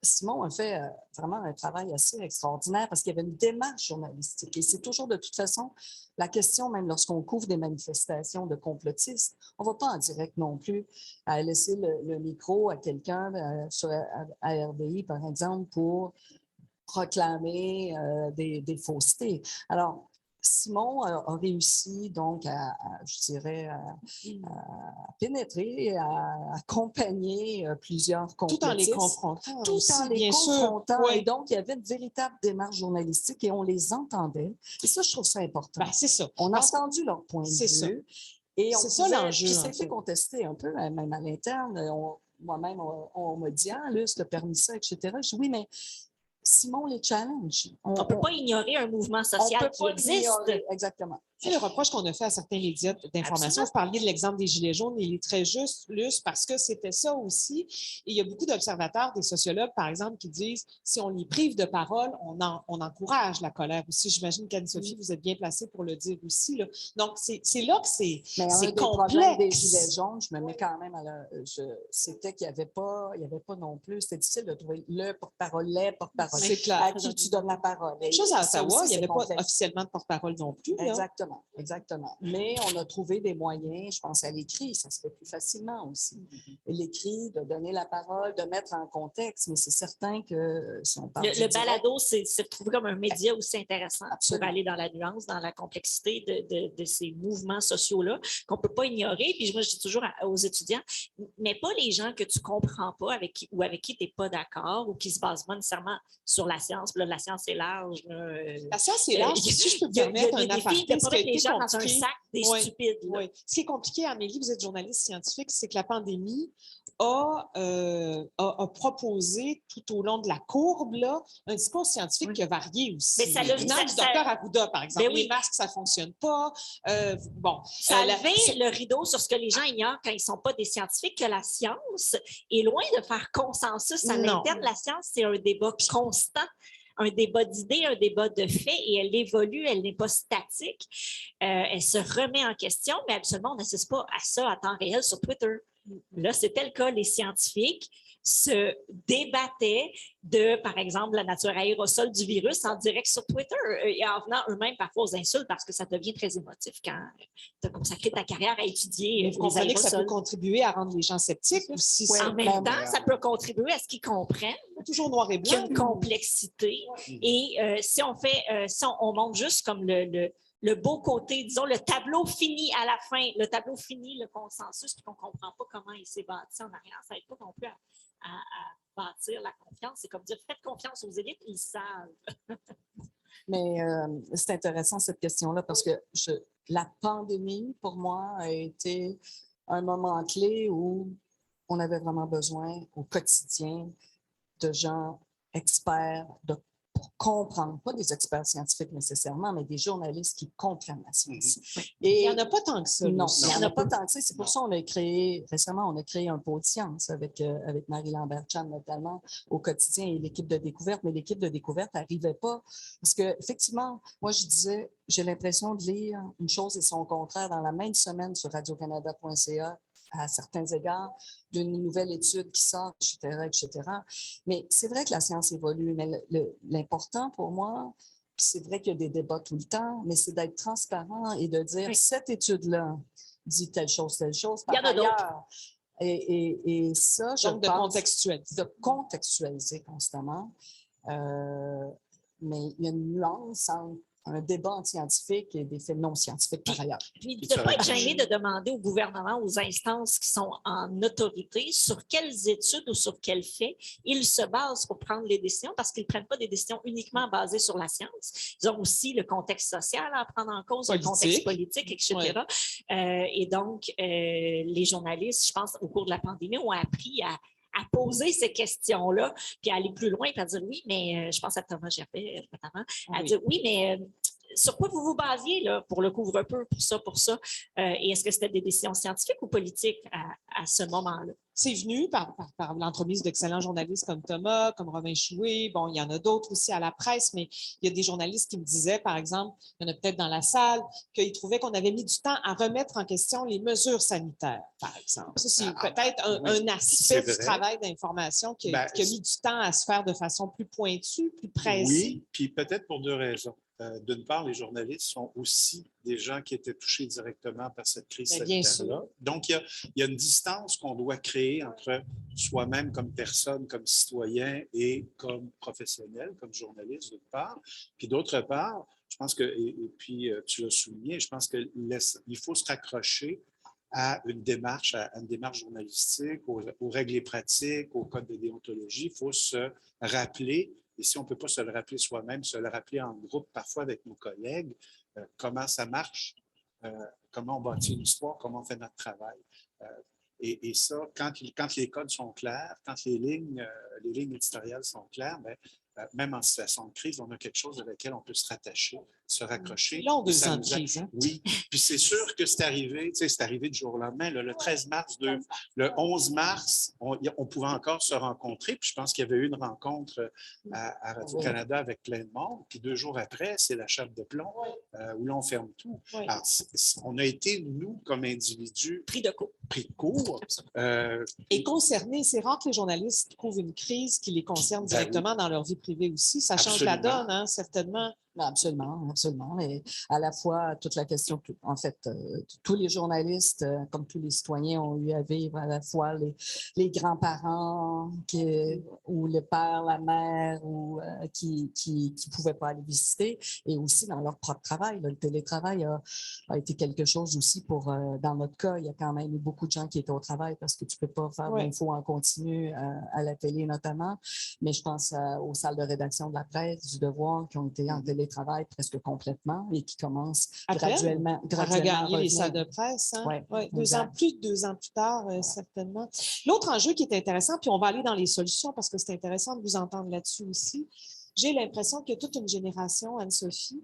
Simon a fait vraiment un travail assez extraordinaire parce qu'il y avait une démarche journalistique. Et c'est toujours de toute façon la question, même lorsqu'on couvre des manifestations de complotistes, on ne va pas en direct non plus à laisser le micro à quelqu'un à RDI, par exemple, pour proclamer des faussetés. Alors, Simon a réussi donc je dirais, à pénétrer, à accompagner plusieurs complotistes. Tout en les confrontant. Tout aussi, en les bien confrontant. sûr. Oui. Et donc, il y avait une véritable démarche journalistique et on les entendait. Et ça, je trouve ça important. Ben, c'est ça. On a entendu leur point de vue. Et c'est ça l'enjeu. Puis ça a été contesté un peu, même à l'interne. Moi-même, on m'a dit, Luce, tu as permis ça, etc. Je dis, oui, mais Simon les challenge. On ne peut pas ignorer un mouvement social qui existe. Exactement. C'est le reproche qu'on a fait à certains médias d'information. Vous parliez de l'exemple des Gilets jaunes, il est très juste, Luce, parce que c'était ça aussi. Et il y a beaucoup d'observateurs, des sociologues, par exemple, qui disent si on les prive de parole, on encourage la colère aussi. J'imagine qu'Anne-Sophie, vous êtes bien placée pour le dire aussi. Là. Donc, c'est là que c'est complexe. Des Gilets jaunes, je me mets quand même c'était qu'il n'y avait pas non plus. C'était difficile de trouver le porte-parole, les porte-parole. C'est clair. À qui tu donnes la parole. Même chose à Ottawa, il n'y avait pas officiellement de porte-parole non plus. Là. Exactement. Mais on a trouvé des moyens, je pense à l'écrit, ça se fait plus facilement aussi. L'écrit, de donner la parole, de mettre en contexte, mais c'est certain que si on parle le balado, c'est retrouvé comme un média aussi intéressant pour aller dans la nuance, dans la complexité de ces mouvements sociaux-là qu'on ne peut pas ignorer. Puis moi, je dis toujours aux étudiants, mais pas les gens que tu ne comprends pas avec qui tu n'es pas d'accord ou qui ne se basent pas nécessairement sur la science. Là, la science est large. La science est large. Si je peux me permettre un aparté, de pas mettre les gens dans un sac des stupides. Oui. Ce qui est compliqué, Amélie, vous êtes journaliste scientifique, c'est que la pandémie a proposé tout au long de la courbe là, un discours scientifique qui a varié aussi. Mais ça l'a vu. Du docteur Arruda, par exemple. Les masques, ça ne fonctionne pas. Ça a levé le rideau sur ce que les gens ignorent quand ils ne sont pas des scientifiques, que la science est loin de faire consensus à l'interne. La science, c'est un débat constant. Un débat d'idées, un débat de faits, et elle évolue, elle n'est pas statique. Elle se remet en question, mais absolument, on n'assiste pas à ça à temps réel sur Twitter. Là, c'était le cas, les scientifiques se débattaient de, par exemple, la nature aérosol du virus en direct sur Twitter et en venant eux-mêmes parfois aux insultes parce que ça devient très émotif quand tu as consacré ta carrière à étudier vous comprenez que ça peut contribuer à rendre les gens sceptiques aussi. En même temps, ça peut contribuer à ce qu'ils comprennent. Toujours noir et blanc. Qu'il y a une complexité. Et si on montre juste comme le beau côté, disons, le tableau fini à la fin, le tableau fini, le consensus, puis qu'on ne comprend pas comment il s'est bâti en arrière, ça n'aide pas non plus à bâtir la confiance. C'est comme dire, faites confiance aux élites, ils savent. Mais c'est intéressant cette question-là parce que la pandémie, pour moi, a été un moment clé où on avait vraiment besoin au quotidien de gens experts pour comprendre, pas des experts scientifiques nécessairement, mais des journalistes qui comprennent la science. Et il n'y en a pas tant que ça. Non, il n'y en a pas tant que ça. C'est pour ça qu'on a créé, récemment, on a créé un pôle science avec Marie Lambert-Chan notamment au quotidien et l'équipe de découverte. Mais l'équipe de découverte n'arrivait pas parce qu'effectivement, moi, je disais, j'ai l'impression de lire une chose et son contraire dans la même semaine sur radiocanada.ca à certains égards, d'une nouvelle étude qui sort, etc. Mais c'est vrai que la science évolue, mais l'important pour moi, c'est vrai qu'il y a des débats tout le temps, mais c'est d'être transparent et de dire cette étude-là dit telle chose, par ailleurs. Et ça, je donc, pense... De contextualiser constamment. Mais il y a une nuance entre un débat scientifique et des faits non scientifiques par ailleurs. Puis de ne pas être gêné de demander au gouvernement, aux instances qui sont en autorité, sur quelles études ou sur quels faits ils se basent pour prendre les décisions, parce qu'ils ne prennent pas des décisions uniquement basées sur la science. Ils ont aussi le contexte social à prendre en cause, le contexte politique, etc. Et donc, les journalistes, je pense, au cours de la pandémie, ont appris à poser ces questions-là, puis à aller plus loin, puis à dire oui, mais je pense à Thomas Gerbet, notamment, à dire oui, mais sur quoi vous vous basiez là, pour le couvre-feu, pour ça? Et est-ce que c'était des décisions scientifiques ou politiques à ce moment-là? C'est venu par l'entremise d'excellents journalistes comme Thomas, comme Robin Chouet. Bon, il y en a d'autres aussi à la presse, mais il y a des journalistes qui me disaient, par exemple, il y en a peut-être dans la salle, qu'ils trouvaient qu'on avait mis du temps à remettre en question les mesures sanitaires, par exemple. Ça, c'est peut-être un aspect du travail d'information qui a mis du temps à se faire de façon plus pointue, plus précise. Oui, puis peut-être pour deux raisons. D'une part, les journalistes sont aussi des gens qui étaient touchés directement par cette crise sanitaire-là. Donc, il y a une distance qu'on doit créer entre soi-même comme personne, comme citoyen et comme professionnel, comme journaliste, d'une part. Puis d'autre part, je pense que, et puis tu l'as souligné, je pense qu'il faut se raccrocher à une démarche journalistique, aux règles et pratiques, au code de déontologie. Il faut se rappeler. Et si on ne peut pas se le rappeler soi-même, se le rappeler en groupe, parfois avec nos collègues, comment ça marche, comment on bâtit une histoire, comment on fait notre travail. Et ça, quand les codes sont clairs, quand les lignes éditoriales sont claires, bien, même en situation de crise, on a quelque chose avec lequel on peut se rattacher, se raccrocher. Long 2 ans de crise. Hein? Oui. Puis c'est sûr que c'est arrivé du jour au lendemain. Le 13 mars, le 11 mars, on pouvait encore se rencontrer. Puis je pense qu'il y avait eu une rencontre à Radio-Canada avec plein de monde. Puis 2 jours après, c'est la chape de plomb où l'on ferme tout. Alors, on a été, nous, comme individus, pris de court. Et concernés, c'est rare que les journalistes trouvent une crise qui les concerne directement dans leur vie privée aussi. Ça change la donne, hein, certainement. Absolument, absolument. Et à la fois, toute la question, en fait, tous les journalistes, comme tous les citoyens, ont eu à vivre à la fois les grands-parents ou le père, la mère ou, qui ne pouvaient pas aller visiter, et aussi dans leur propre travail. Le télétravail a été quelque chose aussi dans notre cas, il y a quand même eu beaucoup de gens qui étaient au travail parce que tu ne peux pas faire d'infos en continu à la télé notamment, mais je pense aux salles de rédaction de la presse, du Devoir, qui ont été en télétravail presque complètement et qui commencent graduellement à regagner les salles de presse. Hein? Plus de 2 ans plus tard, certainement. L'autre enjeu qui est intéressant, puis on va aller dans les solutions parce que c'est intéressant de vous entendre là-dessus aussi. J'ai l'impression qu'il y a toute une génération, Anne-Sophie,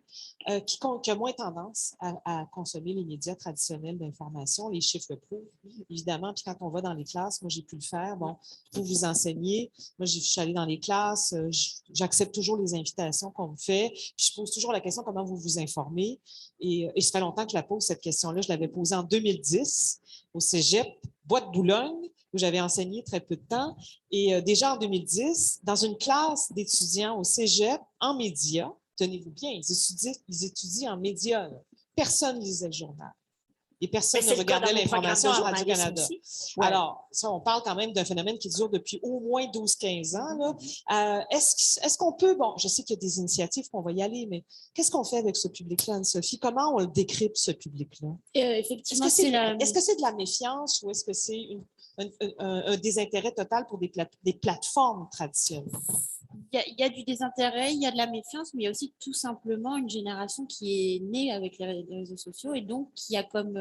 qui a moins tendance à consommer les médias traditionnels d'information, les chiffres prouvent, évidemment. Puis quand on va dans les classes, moi, j'ai pu le faire. Bon, vous enseignez. Moi, je suis allée dans les classes. J'accepte toujours les invitations qu'on me fait. Puis je pose toujours la question comment vous vous informez. Et ça fait longtemps que je la pose, cette question-là. Je l'avais posée en 2010 au Cégep, Bois de Boulogne, où j'avais enseigné très peu de temps. Et déjà en 2010, dans une classe d'étudiants au Cégep en médias, tenez-vous bien, ils étudient en médias. Personne ne lisait le journal. Et personne ne regardait l'information à Radio-Canada. Alors, ça, on parle quand même d'un phénomène qui dure depuis au moins 12-15 ans. Là. Est-ce qu'on peut, bon, je sais qu'il y a des initiatives qu'on va y aller, mais qu'est-ce qu'on fait avec ce public-là, Anne-Sophie? Comment on le décrypte, ce public-là? Effectivement, est-ce que c'est de la méfiance ou est-ce que c'est un désintérêt total pour des plateformes traditionnelles? Il y a du désintérêt, il y a de la méfiance, mais il y a aussi tout simplement une génération qui est née avec les réseaux sociaux et donc qui a comme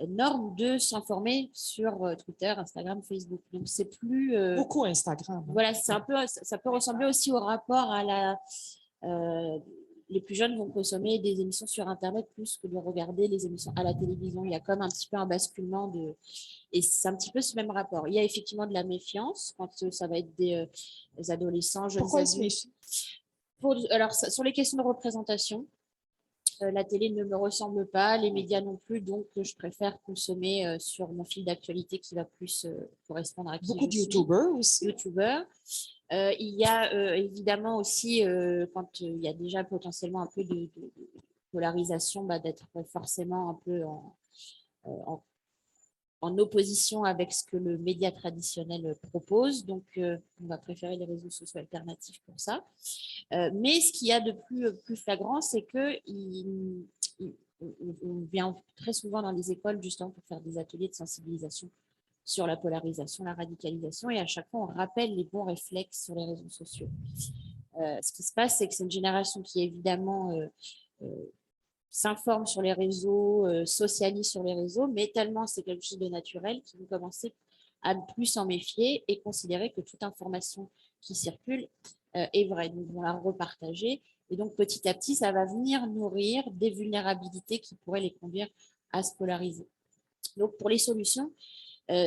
norme de s'informer sur Twitter, Instagram, Facebook. Donc, c'est plus… Beaucoup Instagram. Hein? Voilà, ça peut ressembler aussi au rapport à la… les plus jeunes vont consommer des émissions sur Internet plus que de regarder les émissions à la télévision. Il y a comme un petit peu un basculement et c'est un petit peu ce même rapport. Il y a effectivement de la méfiance quand ça va être des adolescents, jeunes Pourquoi adultes. ils se méfient? Alors, sur les questions de représentation, la télé ne me ressemble pas, les médias non plus, donc je préfère consommer sur mon fil d'actualité qui va plus correspondre à qui Beaucoup de je suis. YouTubers aussi. Il y a évidemment aussi, quand il y a déjà potentiellement un peu de polarisation, d'être forcément un peu en en opposition avec ce que le média traditionnel propose. Donc, on va préférer les réseaux sociaux alternatifs pour ça. Mais ce qu'il y a de plus flagrant, c'est qu'on vient très souvent dans les écoles justement pour faire des ateliers de sensibilisation sur la polarisation, la radicalisation, et à chaque fois, on rappelle les bons réflexes sur les réseaux sociaux. Ce qui se passe, c'est que c'est une génération qui, évidemment, s'informe sur les réseaux, socialise sur les réseaux, mais tellement c'est quelque chose de naturel qu'ils vont commencer à ne plus s'en méfier et considérer que toute information qui circule est vraie. Donc, ils vont la repartager. Et donc, petit à petit, ça va venir nourrir des vulnérabilités qui pourraient les conduire à se polariser. Donc, pour les solutions,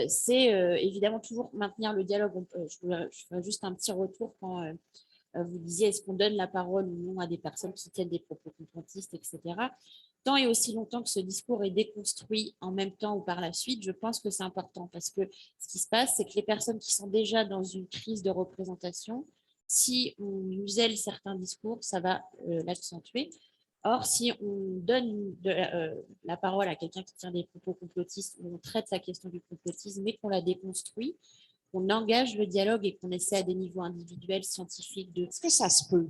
c'est évidemment toujours maintenir le dialogue. Je ferai juste un petit retour quand vous disiez, est-ce qu'on donne la parole ou non à des personnes qui tiennent des propos complotistes, etc. Tant et aussi longtemps que ce discours est déconstruit en même temps ou par la suite, je pense que c'est important parce que ce qui se passe, c'est que les personnes qui sont déjà dans une crise de représentation, si on muselle certains discours, ça va l'accentuer. Or, si on donne la parole à quelqu'un qui tient des propos complotistes, où on traite sa question du complotisme, mais qu'on la déconstruit, qu'on engage le dialogue et qu'on essaie à des niveaux individuels, scientifiques de... Est-ce que ça se peut?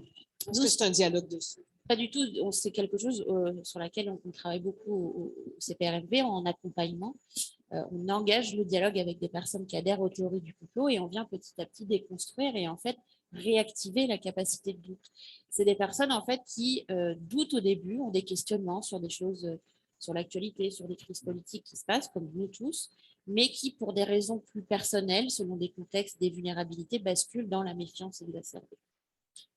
Est-ce que c'est un dialogue dessus? Pas du tout. C'est quelque chose sur laquelle on travaille beaucoup au CPRFV en accompagnement. On engage le dialogue avec des personnes qui adhèrent aux théories du complot et on vient petit à petit déconstruire et en fait réactiver la capacité de doute. C'est des personnes en fait qui doutent au début, ont des questionnements sur des choses, sur l'actualité, sur des crises politiques qui se passent, comme nous tous, mais qui, pour des raisons plus personnelles, selon des contextes, des vulnérabilités, basculent dans la méfiance exacerbée.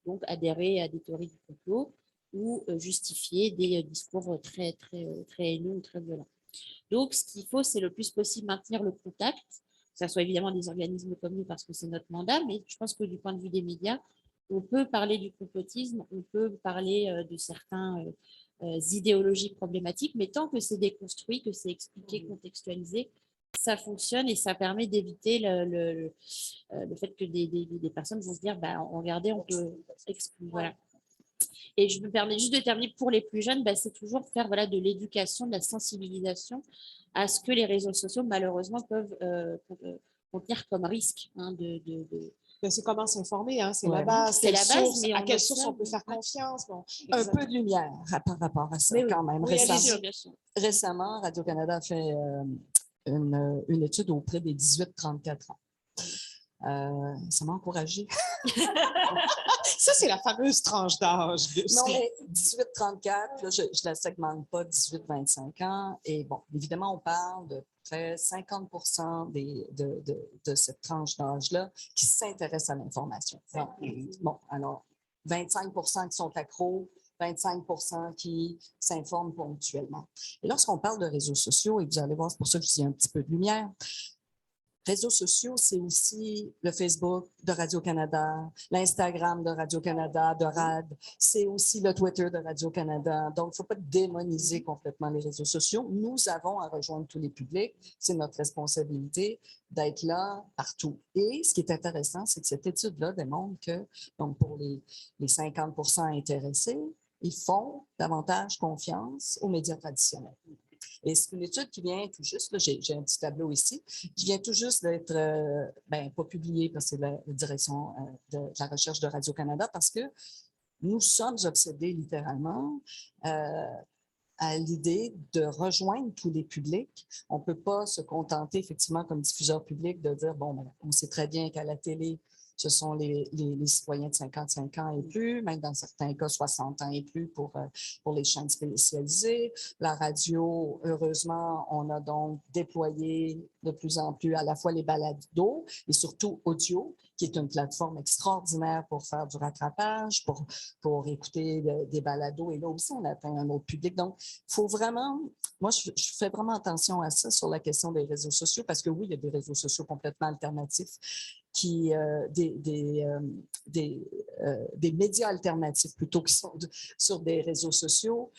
Donc, adhérer à des théories du complot ou justifier des discours très haineux ou très violents. Donc, ce qu'il faut, c'est le plus possible maintenir le contact, que ce soit évidemment des organismes comme nous parce que c'est notre mandat, mais je pense que du point de vue des médias, on peut parler du complotisme, on peut parler de certaines idéologies problématiques, mais tant que c'est déconstruit, que c'est expliqué, contextualisé, ça fonctionne et ça permet d'éviter le fait que des personnes vont se dire, bah, regardez, on peut exclure. Voilà. Et je me permets juste de terminer pour les plus jeunes, bah, c'est toujours faire de l'éducation, de la sensibilisation à ce que les réseaux sociaux, malheureusement, peuvent contenir comme risque. Ben, c'est comment s'informer, hein? C'est Ouais. la base. C'est la base, mais à on quelle source on observe. peut faire confiance? Bon, Un peu de lumière par rapport à ça, Oui, quand même. Oui, Récemment, bien sûr. récemment, Radio-Canada a fait une étude auprès des 18-34 ans. Ça m'a encouragée. Ça, c'est la fameuse tranche d'âge. Non, mais 18-34, là, je ne la segmente pas, 18-25 ans. Et bon, évidemment, on parle de près 50% de cette tranche d'âge-là qui s'intéressent à l'information. Bon, alors, 25% qui sont accros, 25% qui s'informent ponctuellement. Et lorsqu'on parle de réseaux sociaux, et vous allez voir, c'est pour ça que je dis un petit peu de lumière, réseaux sociaux, c'est aussi le Facebook de Radio-Canada, l'Instagram de Radio-Canada, de RAD, c'est aussi le Twitter de Radio-Canada. Donc, il ne faut pas démoniser complètement les réseaux sociaux. Nous avons à rejoindre tous les publics. C'est notre responsabilité d'être là partout. Et ce qui est intéressant, c'est que cette étude-là démontre que, donc, pour les 50% intéressés, ils font davantage confiance aux médias traditionnels. Et c'est une étude qui vient tout juste, là, j'ai un petit tableau ici, qui vient tout juste d'être, pas publiée parce que c'est la direction de la recherche de Radio-Canada, parce que nous sommes obsédés littéralement à l'idée de rejoindre tous les publics. On ne peut pas se contenter effectivement comme diffuseur public de dire, bon, on sait très bien qu'à la télé, ce sont les citoyens de 55 ans et plus, même dans certains cas 60 ans et plus pour les chaînes spécialisées. La radio, heureusement, on a donc déployé de plus en plus à la fois les balados et surtout audio, qui est une plateforme extraordinaire pour faire du rattrapage, pour écouter des balados. Et là aussi, on atteint un autre public. Donc, il faut vraiment, moi, je fais vraiment attention à ça sur la question des réseaux sociaux, parce que oui, il y a des réseaux sociaux complètement alternatifs, des médias alternatifs plutôt qui sont sur des réseaux sociaux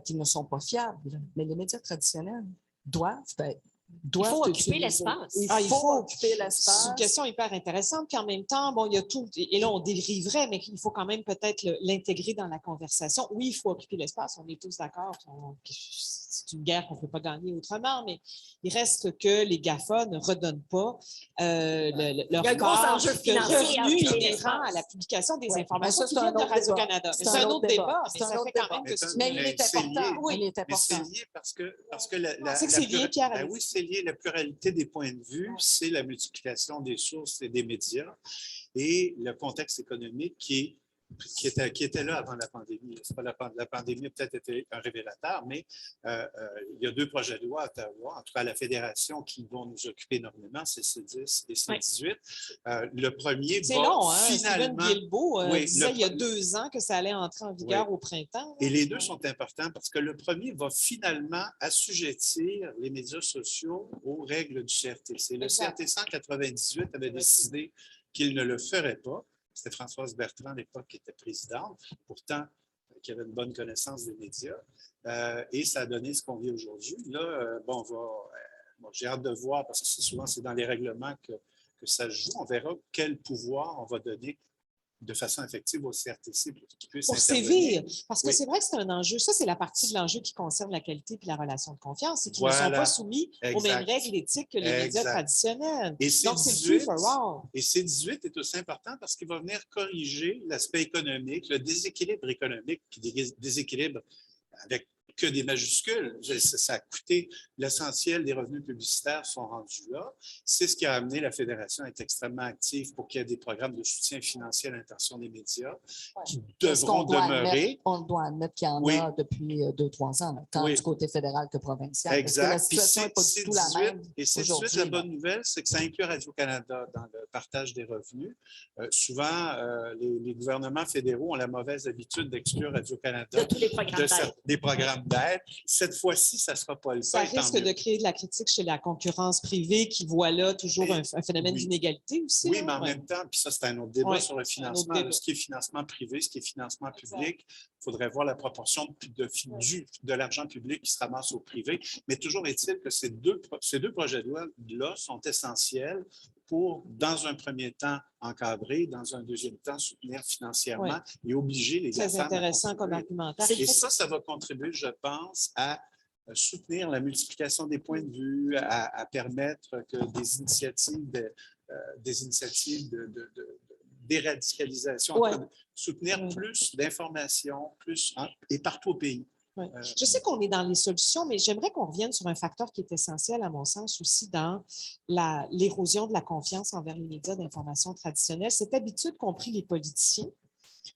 qui ne sont pas fiables. Mais les médias traditionnels doivent être doivent occuper utiliser. l'espace. Il Ah, il faut faut. occuper C'est l'espace. une question hyper intéressante. Puis en même temps, bon, il y a tout. Et là, on dériverait, mais il faut quand même peut-être l'intégrer dans la conversation. Oui, il faut occuper l'espace. On est tous d'accord. C'est une guerre qu'on ne peut pas gagner autrement, mais il reste que les GAFA ne redonnent pas leur Il y a un gros part enjeu de financier à revenus occuper inhérents l'espace. à la publication des Ouais. informations Mais ça, qui c'est viennent un de autre Radio-Canada. débat. Mais c'est un autre débat, mais C'est un ça autre fait quand débat. même que c'est Mais il est c'est important. lié. Oui. Il est Mais c'est important. lié parce que la, C'est que c'est lié, Pierre. ben oui, c'est lié. La pluralité des points de vue, c'est la multiplication des sources et des médias et le contexte économique qui était là avant la pandémie. C'est pas la pandémie a peut-être été un révélateur, mais il y a 2 projets de loi à Ottawa, en tout cas à la Fédération, qui vont nous occuper énormément, c'est C10 et C18. Le premier C'est va long, hein? Steven finalement... Guilbeault Oui, disait il y a 2 ans que ça allait entrer en vigueur au printemps. Et les 2 sont importants parce que le premier va finalement assujettir les médias sociaux aux règles du CRTC. Le CRTC 198 avait décidé qu'il ne le ferait pas. C'était Françoise Bertrand à l'époque qui était présidente, pourtant qui avait une bonne connaissance des médias. Et ça a donné ce qu'on vit aujourd'hui. Là, bon, j'ai hâte de voir parce que souvent c'est dans les règlements que ça se joue. On verra quel pouvoir on va donner de façon effective au CRTC pour qu'il puisse sévir. Parce que Oui. c'est vrai que c'est un enjeu. Ça, c'est la partie de l'enjeu qui concerne la qualité et la relation de confiance. C'est qu'ils Voilà. ne sont pas soumis aux mêmes Exact. règles éthiques que les médias Exact. traditionnels. Et Donc, c'est true for all. Et C18 est aussi important parce qu'il va venir corriger l'aspect économique, le déséquilibre économique, puis des déséquilibres avec que des majuscules. Ça a coûté l'essentiel des revenus publicitaires sont rendus là. C'est ce qui a amené la Fédération à être extrêmement active pour qu'il y ait des programmes de soutien financier à l'intention des médias qui devront demeurer. On doit admettre qu'il y en a depuis 2-3 ans, tant du côté fédéral que provincial. Exact. Parce que la situation n'est pas du tout la même. Et c'est tout de suite la bonne nouvelle, c'est que ça inclut Radio-Canada dans le partage des revenus. Souvent, les gouvernements fédéraux ont la mauvaise habitude d'exclure Radio-Canada de tous les programmes d'aide. Des programmes d'aide. Cette fois-ci, ça ne sera pas le cas. Ça risque de créer de la critique chez la concurrence privée qui voit là toujours un phénomène d'inégalité aussi. Oui, là. mais en même temps, puis ça, c'est un autre débat sur le financement. Débat. Ce qui est financement privé, ce qui est financement public, il faudrait voir la proportion de l'argent public qui se ramasse au privé. Mais toujours est-il que ces deux projets de loi-là sont essentiels pour, dans un premier temps, encadrer, dans un deuxième temps, soutenir financièrement et obliger les GAFAM. Très intéressant comme argumentaire. Et ça va contribuer, je pense, à soutenir la multiplication des points de vue, à permettre que des initiatives d'éradicalisation, soutenir plus d'informations, et partout au pays. Ouais. Je sais qu'on est dans les solutions, mais j'aimerais qu'on revienne sur un facteur qui est essentiel, à mon sens, aussi dans l'érosion de la confiance envers les médias d'information traditionnels. Cette habitude qu'ont pris les politiciens,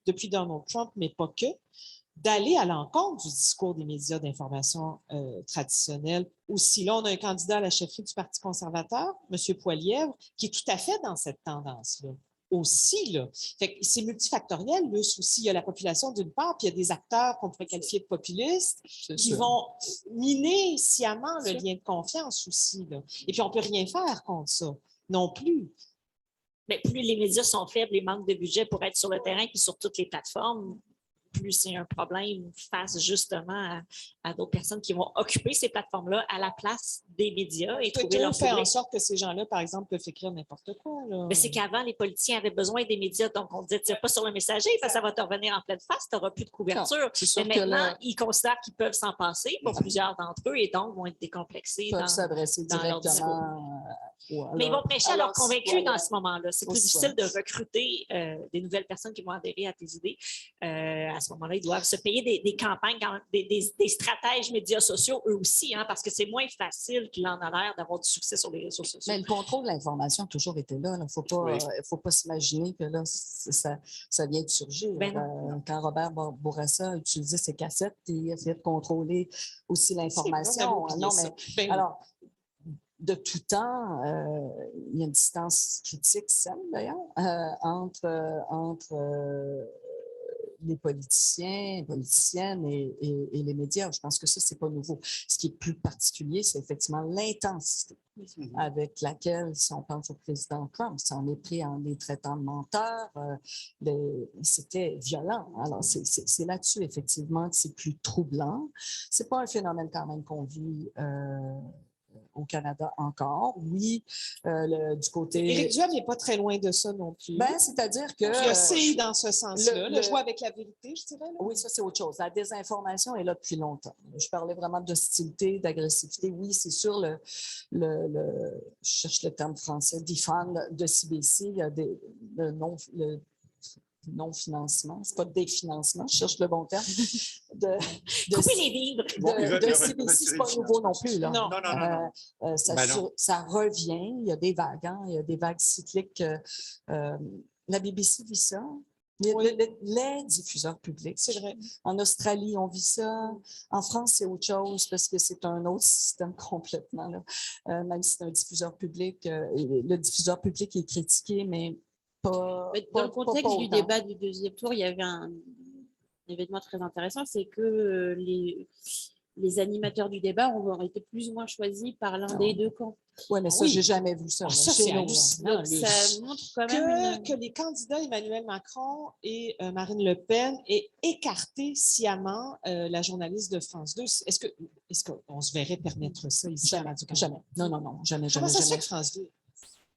depuis Donald Trump, mais pas que, d'aller à l'encontre du discours des médias d'information traditionnels. Aussi, là, on a un candidat à la chefferie du Parti conservateur, M. Poilievre, qui est tout à fait dans cette tendance-là. Aussi, là. Fait que c'est multifactoriel, le souci. Il y a la population d'une part, puis il y a des acteurs qu'on pourrait qualifier de populistes qui vont miner sciemment le lien de confiance aussi, là. Et puis, on ne peut rien faire contre ça non plus. Mais plus les médias sont faibles et manquent de budget pour être sur le terrain puis sur toutes les plateformes, plus c'est un problème face justement à d'autres personnes qui vont occuper ces plateformes-là à la place des médias et trouver leur fait public. en sorte que ces gens-là, par exemple, peuvent écrire n'importe quoi. Là. Mais c'est qu'avant, les politiciens avaient besoin des médias, donc on disait tire pas sur le messager, parce que ça va te revenir en pleine face, tu n'auras plus de couverture. Mais maintenant, ils considèrent qu'ils peuvent s'en passer pour plusieurs d'entre eux et donc vont être décomplexés dans leur discours. Mais ils vont prêcher à leurs convaincus dans ce moment-là. C'est plus difficile de recruter des nouvelles personnes qui vont adhérer à tes idées. À ce moment-là, ils doivent se payer des campagnes, des stratèges médias sociaux, eux aussi, hein, parce que c'est moins facile qu'il en a l'air d'avoir du succès sur les réseaux sociaux. Mais le contrôle de l'information a toujours été là. Il ne faut pas s'imaginer que là, ça vient de surgir. Quand Robert Bourassa utilisait ses cassettes, il essayait de contrôler aussi l'information. Alors, de tout temps, il y a une distance critique saine, d'ailleurs, entre les politiciens, politiciennes et les médias. Je pense que ça, ce n'est pas nouveau. Ce qui est plus particulier, c'est effectivement l'intensité avec laquelle, si on pense au président Trump, si on est pris en les traitant de menteurs, c'était violent. Alors, c'est là-dessus, effectivement, que c'est plus troublant. Ce n'est pas un phénomène quand même qu'on vit au Canada encore. Oui, du côté... Éric Duhem n'est pas très loin de ça non plus. Ben, c'est-à-dire que... Il y a CI dans ce sens-là. Le jouer avec la vérité, je dirais. Là. Oui, ça, c'est autre chose. La désinformation est là depuis longtemps. Je parlais vraiment d'hostilité, d'agressivité. Oui, c'est sûr, je cherche le terme français, defund de CBC, il y a le non-financement, c'est pas définancement, je cherche le bon terme. Couper les vivres. De CBC, c'est pas nouveau non plus. Là. Non. Non. Ça revient, il y a des vagues, hein, il y a des vagues cycliques. La BBC vit ça. Les diffuseurs publics. C'est vrai. En Australie, on vit ça. En France, c'est autre chose parce que c'est un autre système complètement. Là. Même si c'est un diffuseur public, le diffuseur public est critiqué, mais pas. Dans le contexte du autant. débat du deuxième tour, il y avait un événement très intéressant, c'est que les animateurs du débat ont été plus ou moins choisis par l'un des deux camps. Oui, mais ça, j'ai jamais vu ça. Ça, c'est hallucinant. Donc, ça montre quand même Que les candidats Emmanuel Macron et Marine Le Pen aient écarté sciemment la journaliste de France 2. Est-ce qu'on se verrait permettre ça ici à Radio-Canada? Jamais. Non, jamais. Comment ça se fait que France 2?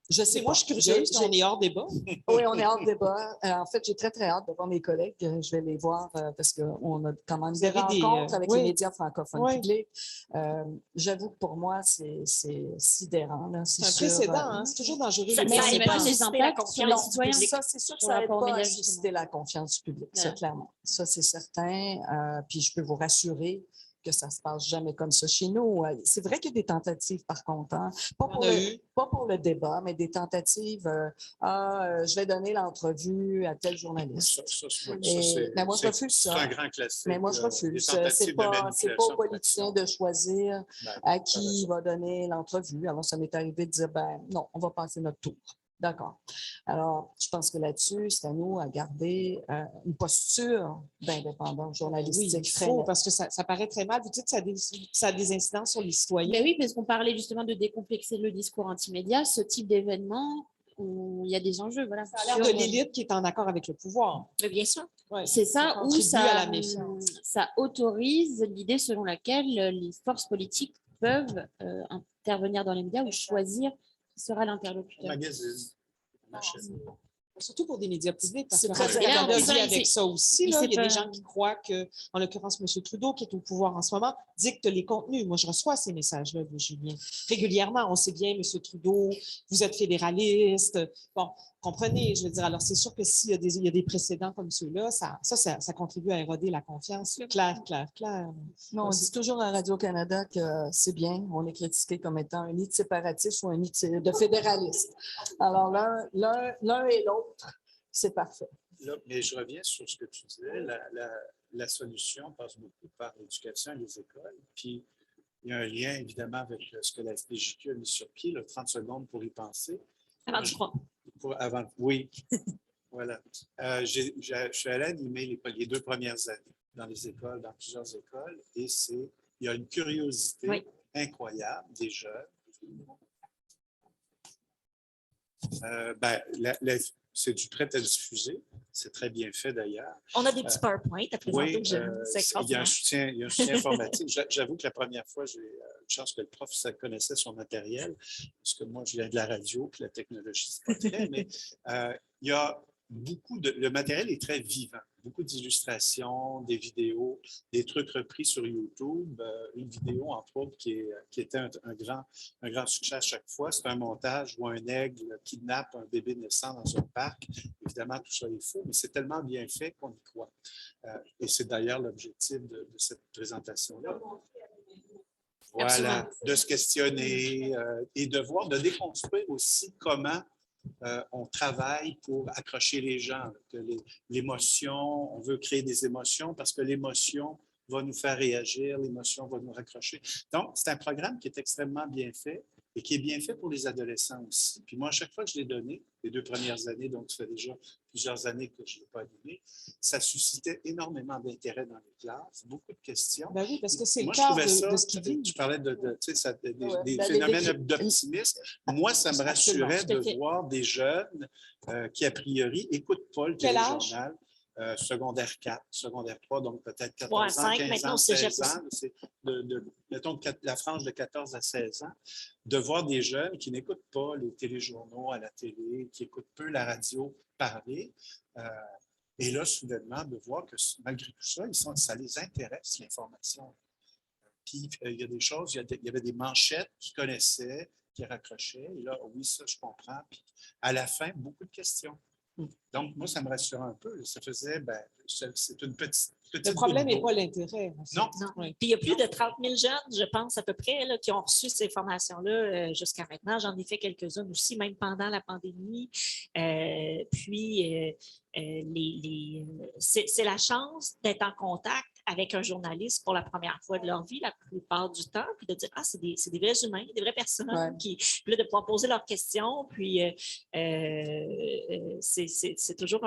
Je sais Moi, je suis curieuse, on est hors débat. Oui, on est hors débat. En fait, j'ai très, très hâte de voir mes collègues. Je vais les voir parce qu'on a quand même des rencontres avec les médias francophones publics. J'avoue que pour moi, c'est sidérant. C'est un précédent, c'est toujours dangereux. Mais c'est pas les impacts sur les citoyens. Ça, c'est sûr que ça n'aide pas à susciter la confiance du public, ça, clairement. Ça, c'est certain. Puis je peux vous rassurer que ça ne se passe jamais comme ça chez nous. C'est vrai qu'il y a des tentatives, par contre. Hein? Pas pour le débat, mais des tentatives. Je vais donner l'entrevue à tel journaliste. Mais moi, je refuse ça. C'est un grand classique. Mais moi, je refuse. C'est pas aux politiciens de choisir à qui il va donner l'entrevue. Alors, ça m'est arrivé de dire, non, on va passer notre tour. D'accord. Alors, je pense que là-dessus, c'est à nous à garder une posture d'indépendance journalistique. Oui, il faut, parce que ça paraît très mal. Vous dites que ça a des incidences sur les citoyens. Mais oui, parce qu'on parlait justement de décomplexer le discours anti-média. Ce type d'événement, il y a des enjeux. Voilà. Ça a l'air de l'élite qui est en accord avec le pouvoir. Mais bien sûr. Ouais. C'est ça, où à la méfiance. Ça autorise l'idée selon laquelle les forces politiques peuvent intervenir dans les médias ou choisir qui sera l'interlocuteur. Surtout pour des médias publics, parce C'est que très Radio-Canada important. vit avec ça aussi. Là. Il y a des pas- gens qui croient que, en l'occurrence, M. Trudeau, qui est au pouvoir en ce moment, dicte les contenus. Moi, je reçois ces messages-là de Julien régulièrement. On sait bien, M. Trudeau, vous êtes fédéraliste. Bon, comprenez, je veux dire. Alors, c'est sûr que s'il y a des précédents comme ceux-là, ça contribue à éroder la confiance. Claire. Non, on dit toujours à Radio-Canada que c'est bien, on est critiqué comme étant un nid de séparatiste ou un nid de fédéraliste. Alors, l'un et l'autre, c'est parfait. Là, mais je reviens sur ce que tu disais. La solution passe beaucoup par l'éducation et les écoles. Puis, il y a un lien, évidemment, avec ce que la SPJQ a mis sur pied, 30 secondes pour y penser. Avant du crois. Oui. Voilà. Je suis allé animer les 2 premières années dans les écoles, dans plusieurs écoles, et il y a une curiosité incroyable des jeunes. C'est du prêt à diffuser. C'est très bien fait d'ailleurs. On a des petits PowerPoint à présenter aux jeunes. C'est il y a un extraordinaire. soutien informatique. J'avoue que la première fois, j'ai eu une chance que le prof connaissait son matériel, parce que moi, je viens de la radio, puis la technologie, c'est pas très, mais il y a le matériel est très vivant. Beaucoup d'illustrations, des vidéos, des trucs repris sur YouTube. Une vidéo, entre autres, qui était un grand succès à chaque fois. C'est un montage où un aigle kidnappe un bébé naissant dans un parc. Évidemment, tout ça est faux, mais c'est tellement bien fait qu'on y croit. Et c'est d'ailleurs l'objectif de cette présentation-là. Voilà, absolument. De se questionner et de déconstruire aussi comment on travaille pour accrocher les gens, que l'émotion, on veut créer des émotions parce que l'émotion va nous faire réagir, l'émotion va nous raccrocher. Donc, c'est un programme qui est extrêmement bien fait et qui est bien fait pour les adolescents aussi. Puis moi, à chaque fois que je l'ai donné, les 2 premières années, donc ça fait déjà plusieurs années que je ne l'ai pas animé, ça suscitait énormément d'intérêt dans les classes, beaucoup de questions. Ben oui, parce que c'est moi, le cœur de ce qu'il dit. Tu parlais des phénomènes d'optimisme. Moi, ça me rassurait de voir des jeunes qui, a priori, n'écoutent pas le téléjournal. secondaire 4, secondaire 3, donc peut-être 14 Ouais, ans, 5, 15 maintenant ans, au cégep 16 ans. C'est mettons la frange de 14 à 16 ans, de voir des jeunes qui n'écoutent pas les téléjournaux à la télé, qui écoutent peu la radio parler. Et là, soudainement, de voir que malgré tout ça, ça les intéresse, l'information. Puis, il y a des choses, il y avait des manchettes qu'ils connaissaient, qui raccrochaient. Et là, oui, ça, je comprends. Puis, à la fin, beaucoup de questions. Donc, moi, ça me rassure un peu. Ça faisait, c'est une petite. Le problème n'est pas l'intérêt. Non. Non. Puis il y a plus de 30 000 jeunes, je pense, à peu près, là, qui ont reçu ces formations-là jusqu'à maintenant. J'en ai fait quelques-unes aussi, même pendant la pandémie. C'est la chance d'être en contact avec un journaliste pour la première fois de leur vie, la plupart du temps, puis de dire, ah, c'est des vrais humains, des vraies personnes, puis là, de pouvoir poser leurs questions, puis c'est toujours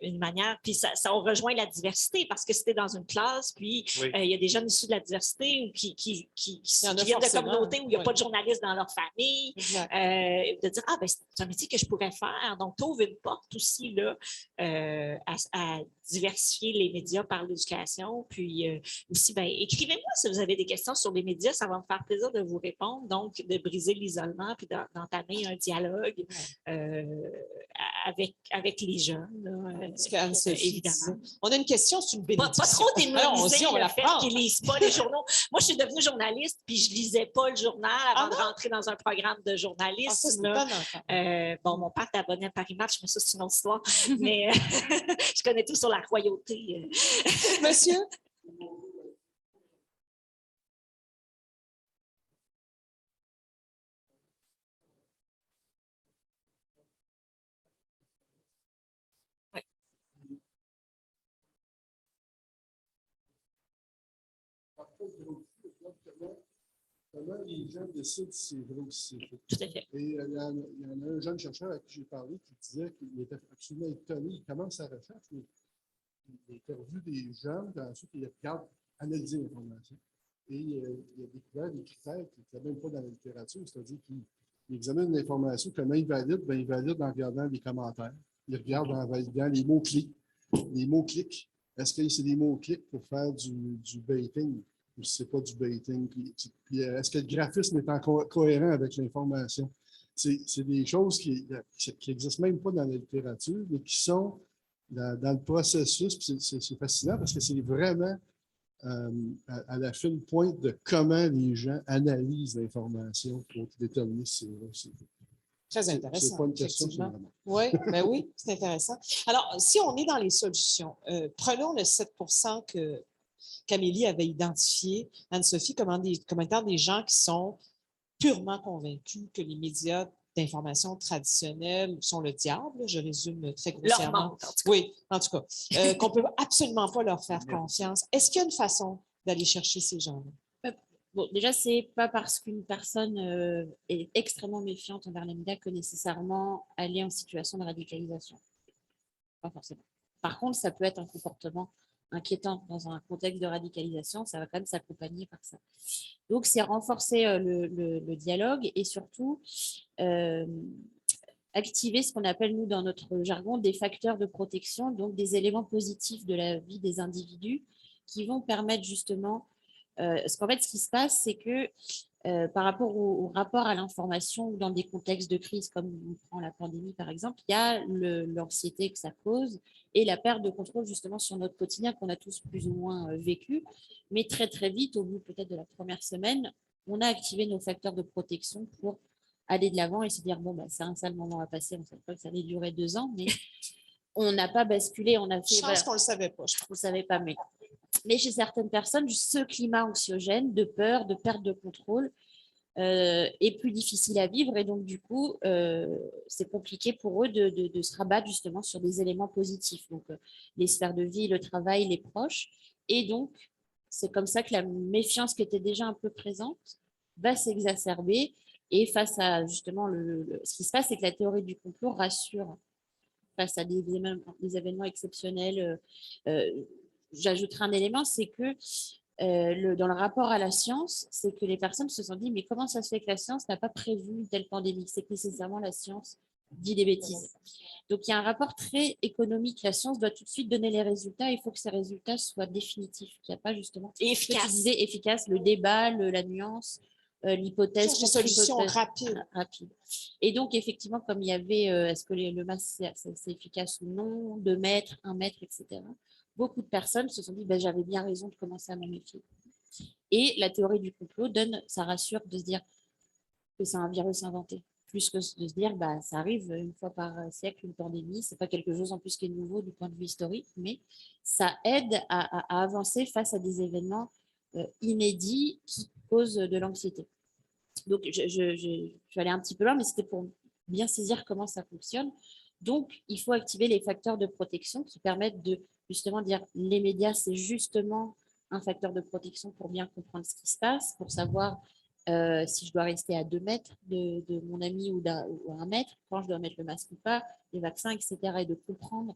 une manière, puis ça rejoint la diversité, parce que c'était dans une classe, puis il y a des jeunes issus de la diversité ou qui viennent de communautés où il n'y a pas de journalistes dans leur famille, de dire, ah, ben c'est un métier que je pourrais faire. Donc, tu ouvres une porte aussi là, à diversifier les médias par l'éducation, puis aussi, ben, écrivez-moi si vous avez des questions sur les médias, ça va me faire plaisir de vous répondre, donc de briser l'isolement, puis d'entamer un dialogue avec les jeunes. Là. Évidemment. On a une question, c'est une bénédiction. Pas trop démoniser le fait prendre. qu'ils ne lisent pas les journaux. Moi, je suis devenue journaliste, puis je ne lisais pas le journal avant de rentrer dans un programme de journalisme. Bon, mon père t'abonnait à Paris Match, mais ça, c'est une autre histoire. Mais je connais tout sur la royauté. Monsieur? Comment les gens décident si c'est vrai ou si c'est faux. Tout à fait. Et il y en a un jeune chercheur à qui j'ai parlé qui disait qu'il était absolument étonné. Il commence sa recherche, mais il interviewe des jeunes, puis ensuite il regarde analyser l'information. Et il a découvert des critères qui n'étaient même pas dans la littérature, c'est-à-dire qu'il examine l'information, comment il valide? Bien, il valide en regardant les commentaires. Il regarde en validant les mots-clics. Les mots-clics. Est-ce que c'est des mots-clics pour faire du baiting? Ou si ce n'est pas du baiting. Puis est-ce que le graphisme est cohérent avec l'information? C'est des choses qui n'existent même pas dans la littérature, mais qui sont dans le processus. C'est fascinant parce que c'est vraiment à la fine pointe de comment les gens analysent l'information pour déterminer si c'est vrai ou si c'est faux. Très intéressant. C'est pas une question, c'est vraiment. Oui, ben oui, c'est intéressant. Alors, si on est dans les solutions, prenons le 7 qu'Amélie avait identifié, Anne-Sophie, comme étant des gens qui sont purement convaincus que les médias d'information traditionnels sont le diable, je résume très grossièrement. Leur manque, en tout cas. Oui, en tout cas, qu'on ne peut absolument pas leur faire confiance. Est-ce qu'il y a une façon d'aller chercher ces gens-là? Bon, déjà, ce n'est pas parce qu'une personne est extrêmement méfiante envers les médias que nécessairement elle est en situation de radicalisation. Pas forcément. Par contre, ça peut être un comportement inquiétant dans un contexte de radicalisation, ça va quand même s'accompagner par ça. Donc, c'est renforcer le dialogue et surtout activer ce qu'on appelle, nous, dans notre jargon, des facteurs de protection, donc des éléments positifs de la vie des individus qui vont permettre justement... parce qu'en fait, ce qui se passe, c'est que par rapport au rapport à l'information dans des contextes de crise, comme on prend la pandémie par exemple, il y a l'anxiété que ça cause et la perte de contrôle justement sur notre quotidien qu'on a tous plus ou moins vécu. Mais très très vite, au bout peut-être de la première semaine, on a activé nos facteurs de protection pour aller de l'avant et se dire, bon, bah, c'est un sale moment à passer, on ne savait pas que ça allait durer 2 ans, mais on n'a pas basculé, on a fait... Je pense qu'on ne le savait pas. On ne savait pas, mais chez certaines personnes, ce climat anxiogène de peur, de perte de contrôle est plus difficile à vivre et donc du coup, c'est compliqué pour eux de se rabattre justement sur des éléments positifs, donc les sphères de vie, le travail, les proches. Et donc, c'est comme ça que la méfiance qui était déjà un peu présente va s'exacerber et face à justement ce qui se passe, c'est que la théorie du complot rassure face à des événements exceptionnels. J'ajouterai un élément, c'est que dans le rapport à la science, c'est que les personnes se sont dit, mais comment ça se fait que la science n'a pas prévu une telle pandémie? C'est que nécessairement la science dis des bêtises. Donc, il y a un rapport très économique. La science doit tout de suite donner les résultats. Il faut que ces résultats soient définitifs, qu'il n'y a pas justement Et ce que tu efficace. disais, efficace, le débat, la nuance, l'hypothèse. Cherche des solutions contre-hypothèse, rapides. rapide. Et donc, effectivement, comme il y avait, est-ce que le masque, c'est efficace ou non, 2 mètres, 1 mètre, etc. Beaucoup de personnes se sont dit, ben, j'avais bien raison de commencer à m'en méfier. Et la théorie du complot donne, ça rassure de se dire que c'est un virus inventé. Plus que de se dire, bah, ça arrive une fois par siècle, une pandémie. C'est pas quelque chose en plus qui est nouveau du point de vue historique, mais ça aide à avancer face à des événements inédits qui causent de l'anxiété. Donc, je suis allée un petit peu loin, mais c'était pour bien saisir comment ça fonctionne. Donc, il faut activer les facteurs de protection qui permettent de justement dire les médias, c'est justement un facteur de protection pour bien comprendre ce qui se passe, pour savoir si je dois rester à 2 mètres de mon ami ou à 1 mètre, quand je dois mettre le masque ou pas, les vaccins, etc. Et de comprendre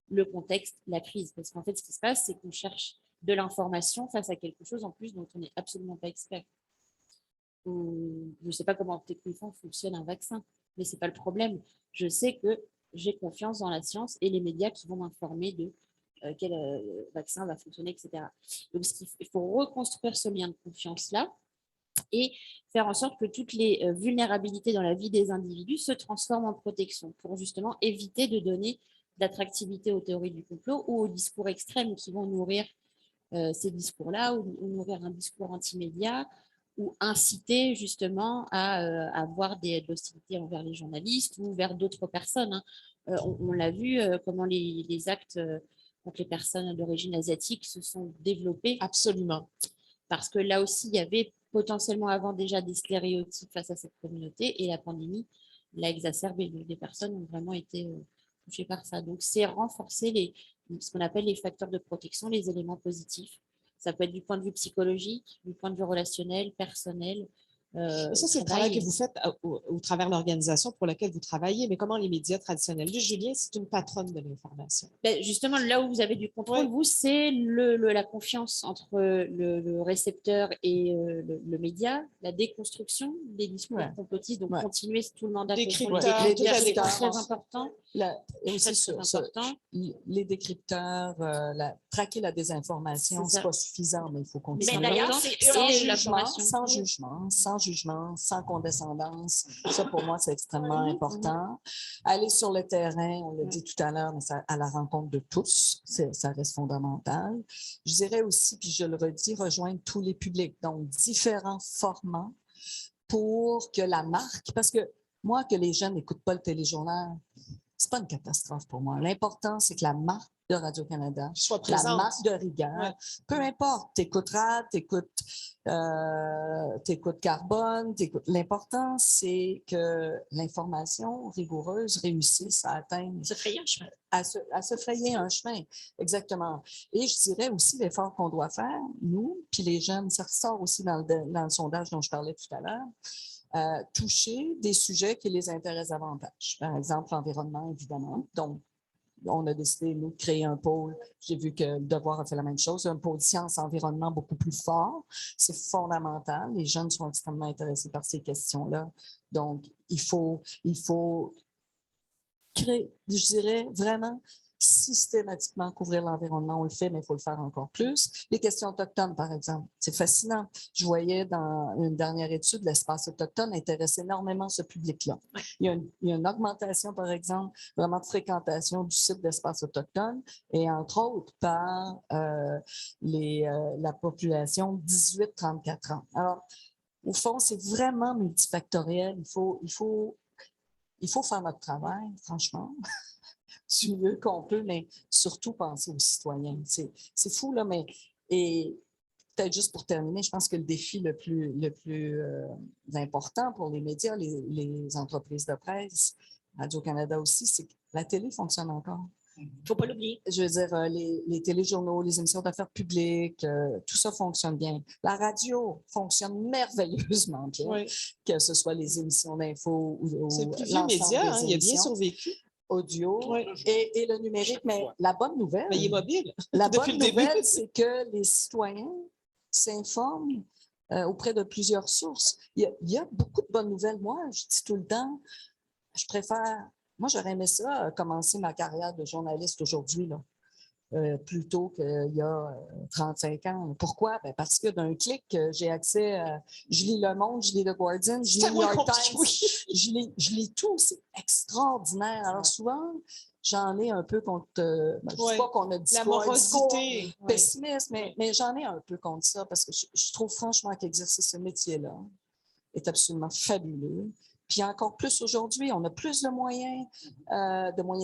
le contexte, la crise. Parce qu'en fait, ce qui se passe, c'est qu'on cherche de l'information face à quelque chose en plus dont on n'est absolument pas expert. Je ne sais pas comment techniquement fonctionne un vaccin, mais ce n'est pas le problème. Je sais que j'ai confiance dans la science et les médias qui vont m'informer de quel vaccin va fonctionner, etc. Donc, il faut reconstruire ce lien de confiance-là et faire en sorte que toutes les vulnérabilités dans la vie des individus se transforment en protection pour justement éviter de donner d'attractivité aux théories du complot ou aux discours extrêmes qui vont nourrir ces discours-là ou nourrir un discours anti-média ou inciter justement à avoir de l'hostilité envers les journalistes ou vers d'autres personnes. Hein. On l'a vu, comment les actes contre les personnes d'origine asiatique se sont développés. Absolument. Parce que là aussi, il y avait potentiellement avant déjà des stéréotypes face à cette communauté et la pandémie l'a exacerbé. Les personnes ont vraiment été touchées par ça. Donc, c'est renforcer ce qu'on appelle les facteurs de protection, les éléments positifs. Ça peut être du point de vue psychologique, du point de vue relationnel, personnel. Et ça, c'est le travail que vous faites au travers de l'organisation pour laquelle vous travaillez, mais comment les médias traditionnels? Lui, Julien, c'est une patronne de l'information. Ben justement, là où vous avez du contrôle, Oui. vous, c'est la confiance entre le récepteur et le média, la déconstruction des discours complotistes, donc continuer tout le mandat décrypteurs, c'est très important. Et aussi très important. Les décrypteurs, traquer la désinformation, c'est pas suffisant, mais il faut continuer. Mais d'ailleurs, c'est sans jugement, sans condescendance. Ça, pour moi, c'est extrêmement important. Aller sur le terrain, on l'a dit tout à l'heure, mais à la rencontre de tous, ça reste fondamental. Je dirais aussi, puis je le redis, rejoindre tous les publics, donc différents formats pour que la marque, parce que moi, que les jeunes n'écoutent pas le téléjournal, c'est pas une catastrophe pour moi. L'important, c'est que la marque de Radio-Canada, la marque de rigueur, peu importe, t'écoutes RAD, t'écoutes Carbone, l'important, c'est que l'information rigoureuse réussisse à atteindre... Se frayer un chemin. À se frayer un chemin, exactement. Et je dirais aussi l'effort qu'on doit faire, nous, puis les jeunes, ça ressort aussi dans le sondage dont je parlais tout à l'heure, toucher des sujets qui les intéressent davantage. Par exemple, l'environnement, évidemment. Donc, on a décidé, nous, de créer un pôle. J'ai vu que le Devoir a fait la même chose. Un pôle sciences-environnement beaucoup plus fort. C'est fondamental. Les jeunes sont extrêmement intéressés par ces questions-là. Donc, il faut créer, je dirais, vraiment systématiquement couvrir l'environnement. On le fait, mais il faut le faire encore plus. Les questions autochtones, par exemple, c'est fascinant. Je voyais dans une dernière étude, l'espace autochtone intéresse énormément ce public-là. Ouais. Il y a une augmentation, par exemple, vraiment de fréquentation du site d'espace autochtone et entre autres par la population 18-34 ans. Alors, au fond, c'est vraiment multifactoriel. Il faut faire notre travail, franchement. Du mieux qu'on peut, mais surtout penser aux citoyens. C'est fou, là, mais et peut-être juste pour terminer, je pense que le défi le plus important pour les médias, les entreprises de presse, Radio-Canada aussi, c'est que la télé fonctionne encore. Il ne faut pas l'oublier. Je veux dire, les téléjournaux, les émissions d'affaires publiques, tout ça fonctionne bien. La radio fonctionne merveilleusement bien, que ce soit les émissions d'info ou c'est le plus vieux média, hein, il a bien survécu. Audio et le numérique. Mais la bonne nouvelle, il est mobile. La bonne nouvelle, c'est que les citoyens s'informent auprès de plusieurs sources. Il y a beaucoup de bonnes nouvelles. Moi, je dis tout le temps, je préfère Moi, j'aurais aimé ça, commencer ma carrière de journaliste aujourd'hui, là. Plutôt qu'il y a 35 ans. Pourquoi? Ben parce que d'un clic, j'ai accès je lis Le Monde, je lis The Guardian, je lis C'est New moins York compliqué, Times, oui. je lis tout. C'est extraordinaire. Alors souvent, j'en ai un peu contre... je ne dis Ouais. pas qu'on a La discours, un discours morosité. Ouais. pessimiste, mais j'en ai un peu contre ça parce que je trouve franchement qu'exercer ce métier-là est absolument fabuleux. Puis encore plus aujourd'hui, on a plus de moyens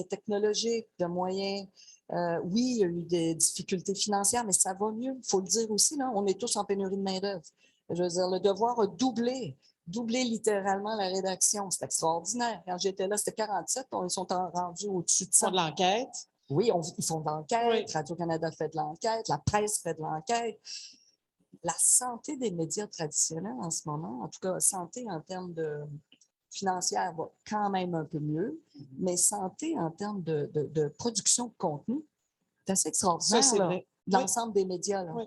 technologiques, de moyens. Oui, il y a eu des difficultés financières, mais ça va mieux. Il faut le dire aussi, là, on est tous en pénurie de main-d'œuvre. Je veux dire, le devoir a doublé littéralement la rédaction. C'est extraordinaire. Quand j'étais là, c'était 47, ils sont rendus au-dessus de Ils font 100. de l'enquête. Oui, ils font de l'enquête. Oui. Radio-Canada fait de l'enquête. La presse fait de l'enquête. La santé des médias traditionnels en ce moment, en tout cas, santé en termes de financière va quand même un peu mieux, mais santé en termes de production de contenu, c'est assez extraordinaire, Ça, c'est là, vrai. l'ensemble des médias. Là. Oui.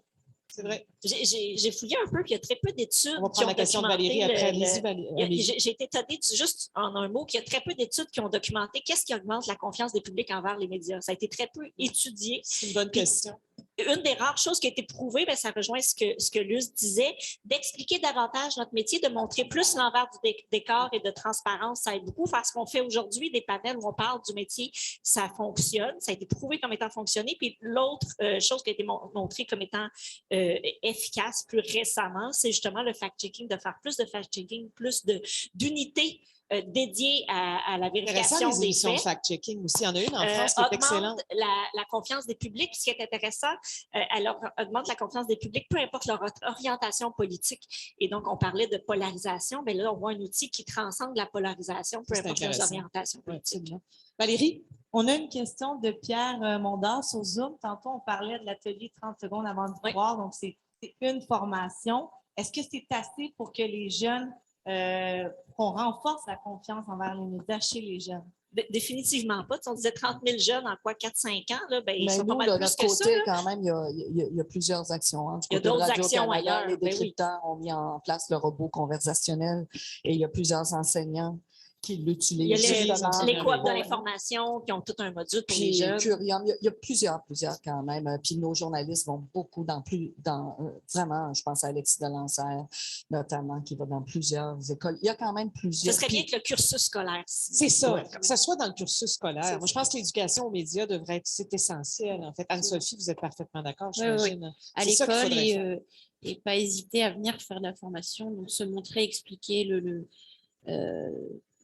C'est vrai. J'ai fouillé un peu, puis il y a très peu d'études On va qui prendre ont la question de documenté Valérie après. Allez-y, Amélie. J'ai été étonnée, juste en un mot, qu'il y a très peu d'études qui ont documenté qu'est-ce qui augmente la confiance des publics envers les médias. Ça a été très peu étudié. C'est une bonne question. Une des rares choses qui a été prouvée, ça rejoint ce que Luce disait, d'expliquer davantage notre métier, de montrer plus l'envers du décor et de transparence. Ça aide beaucoup parce qu'on fait aujourd'hui des panels où on parle du métier, ça fonctionne, ça a été prouvé comme étant fonctionné. Puis l'autre chose qui a été montrée comme étant efficace plus récemment, c'est justement le fact-checking, de faire plus de fact-checking, plus d'unités dédiée à la vérification les des émissions faits. de fact-checking aussi. Il y en a une en France qui est excellente. La confiance des publics. Puis ce qui est intéressant, elle augmente la confiance des publics, peu importe leur orientation politique. Et donc, on parlait de polarisation. Bien là, on voit un outil qui transcende la polarisation, peu importe leurs orientations politiques. Ouais, Valérie? On a une question de Pierre Mondor sur Zoom. Tantôt, on parlait de l'atelier 30 secondes avant de voir. Donc, c'est une formation. Est-ce que c'est assez pour que les jeunes, qu'on renforce la confiance envers les médias chez les jeunes? Définitivement pas. On disait 30 000 jeunes en quoi, 4-5 ans, là, ils sont nous, pas mal de plus notre que côté, ça. quand même, il y a plusieurs actions. Hein. Il y a d'autres actions ailleurs. Les décrypteurs ont mis en place le robot conversationnel et il y a plusieurs enseignants qui l'utilisent. Il y a les coop de l'information qui ont tout un module pour les jeunes. Curium, il y a plusieurs quand même. Puis nos journalistes vont beaucoup vraiment, je pense à Alexis Delancer, notamment, qui va dans plusieurs écoles. Il y a quand même plusieurs. Ce serait bien que le cursus scolaire. C'est ça, que ce soit dans le cursus scolaire. Moi, je pense que l'éducation aux médias devrait être, c'est essentiel. En fait, Anne-Sophie, vous êtes parfaitement d'accord, j'imagine. Oui. À l'école et pas hésiter à venir faire de la formation, donc se montrer, expliquer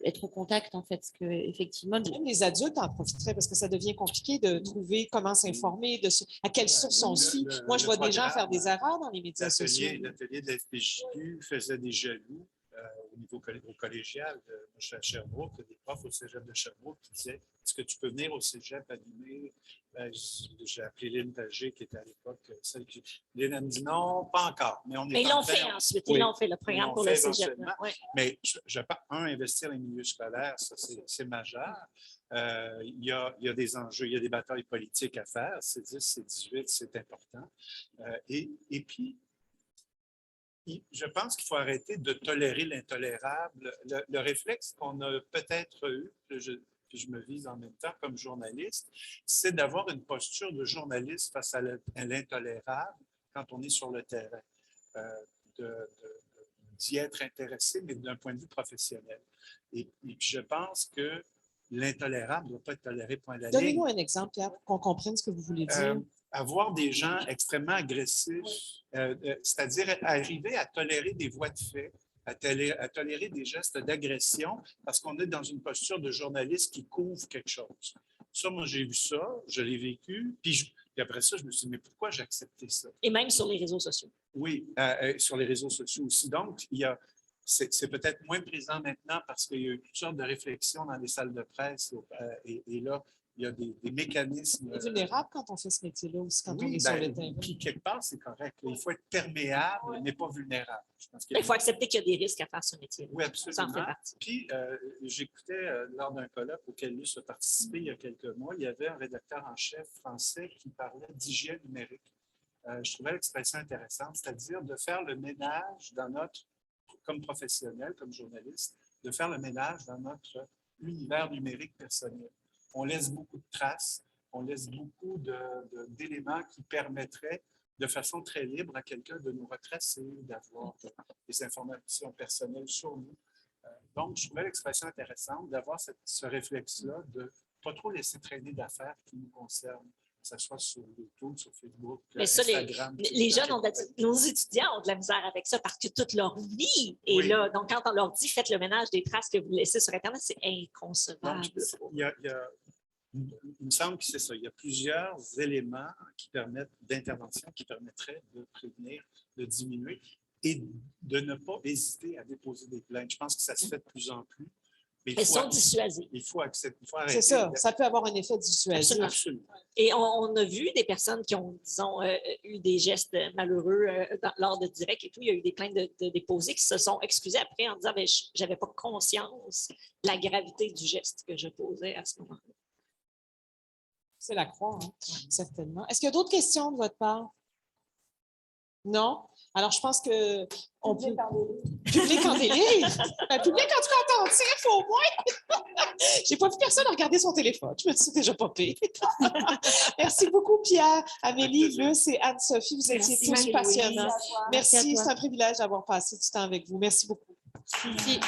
être au contact, en fait, parce que effectivement. Même les adultes en profiteraient parce que ça devient compliqué de trouver comment s'informer, à quelles sources on suit. Moi, je vois des gens faire des erreurs dans les médias sociaux. L'atelier de la FPJQ faisait des jaloux au niveau collégial. Moi, je suis à Sherbrooke, il y a des profs au cégep de Sherbrooke qui disaient est-ce que tu peux venir au cégep animer? J'ai appelé Lynn Pagé, qui était à l'époque celle qui. Lynn me dit non, pas encore. Mais ils l'ont fait ensuite. Ils l'ont fait, le programme pour le cégep. Ouais. Mais je pense, investir dans les milieux scolaires, ça, c'est majeur. Il y a des enjeux, il y a des batailles politiques à faire. C'est 10, c'est 18, c'est important. Et puis, je pense qu'il faut arrêter de tolérer l'intolérable. Le réflexe qu'on a peut-être eu, puis je me vise en même temps comme journaliste, c'est d'avoir une posture de journaliste face à l'intolérable quand on est sur le terrain, d'y être intéressé, mais d'un point de vue professionnel. Et puis je pense que l'intolérable ne doit pas être toléré point à la ligne. Donnez-nous un exemple, Pierre, pour qu'on comprenne ce que vous voulez dire. Avoir des gens extrêmement agressifs, c'est-à-dire arriver à tolérer des voies de fait, à tolérer des gestes d'agression parce qu'on est dans une posture de journaliste qui couvre quelque chose. Ça, moi, j'ai vu ça, je l'ai vécu, puis après ça, je me suis dit, mais pourquoi j'ai accepté ça? Et même sur les réseaux sociaux. Oui, sur les réseaux sociaux aussi. Donc, c'est peut-être moins présent maintenant parce qu'il y a eu toutes sortes de réflexions dans les salles de presse et là, il y a des mécanismes. On est vulnérable quand on fait ce métier-là aussi, quand on est sur le terrain. Puis quelque part, c'est correct. Il faut être perméable, mais pas vulnérable. Il faut accepter qu'il y a des risques à faire ce métier. Oui, absolument. Ça en fait partie. Puis, j'écoutais lors d'un colloque auquel Luce a participé il y a quelques mois, il y avait un rédacteur en chef français qui parlait d'hygiène numérique. Je trouvais l'expression intéressante, c'est-à-dire de faire le ménage dans comme professionnel, comme journaliste, de faire le ménage dans notre univers numérique personnel. On laisse beaucoup de traces, on laisse beaucoup d'éléments qui permettraient de façon très libre à quelqu'un de nous retracer, d'avoir des informations personnelles sur nous. Donc, je trouvais l'expression intéressante d'avoir ce réflexe-là de ne pas trop laisser traîner d'affaires qui nous concernent, que ce soit sur YouTube, sur Facebook, Mais ça, Instagram. les jeunes, nos étudiants ont de la misère avec ça parce que toute leur vie est Oui. là. Donc, quand on leur dit « faites le ménage des traces que vous laissez sur Internet », c'est Donc, inconcevable. il me semble que c'est ça. Il y a plusieurs éléments d'intervention qui permettraient de prévenir, de diminuer et de ne pas hésiter à déposer des plaintes. Je pense que ça se fait de plus en plus. Mais Elles sont dissuasives. Il faut accepter, il faut arrêter. C'est ça, ça peut avoir un effet dissuasif. Absolument. Et on a vu des personnes qui ont, disons, eu des gestes malheureux lors de direct et tout. Il y a eu des plaintes de déposées qui se sont excusées après en disant « je n'avais pas conscience de la gravité du geste que je posais à ce moment-là. » C'est la croix, hein, certainement. Est-ce qu'il y a d'autres questions de votre part? Non? Alors, je pense que on peut... Public en délire? Public en tout cas attentif, au moins! J'ai pas vu personne regarder son téléphone. Je me dis, c'est déjà pas pire. Merci beaucoup, Pierre, Amélie, Luce et Anne-Sophie. Vous étiez Merci, tous Marie-Louise. passionnants. Merci à Merci, toi. c'est un privilège d'avoir passé du temps avec vous. Merci beaucoup. Merci.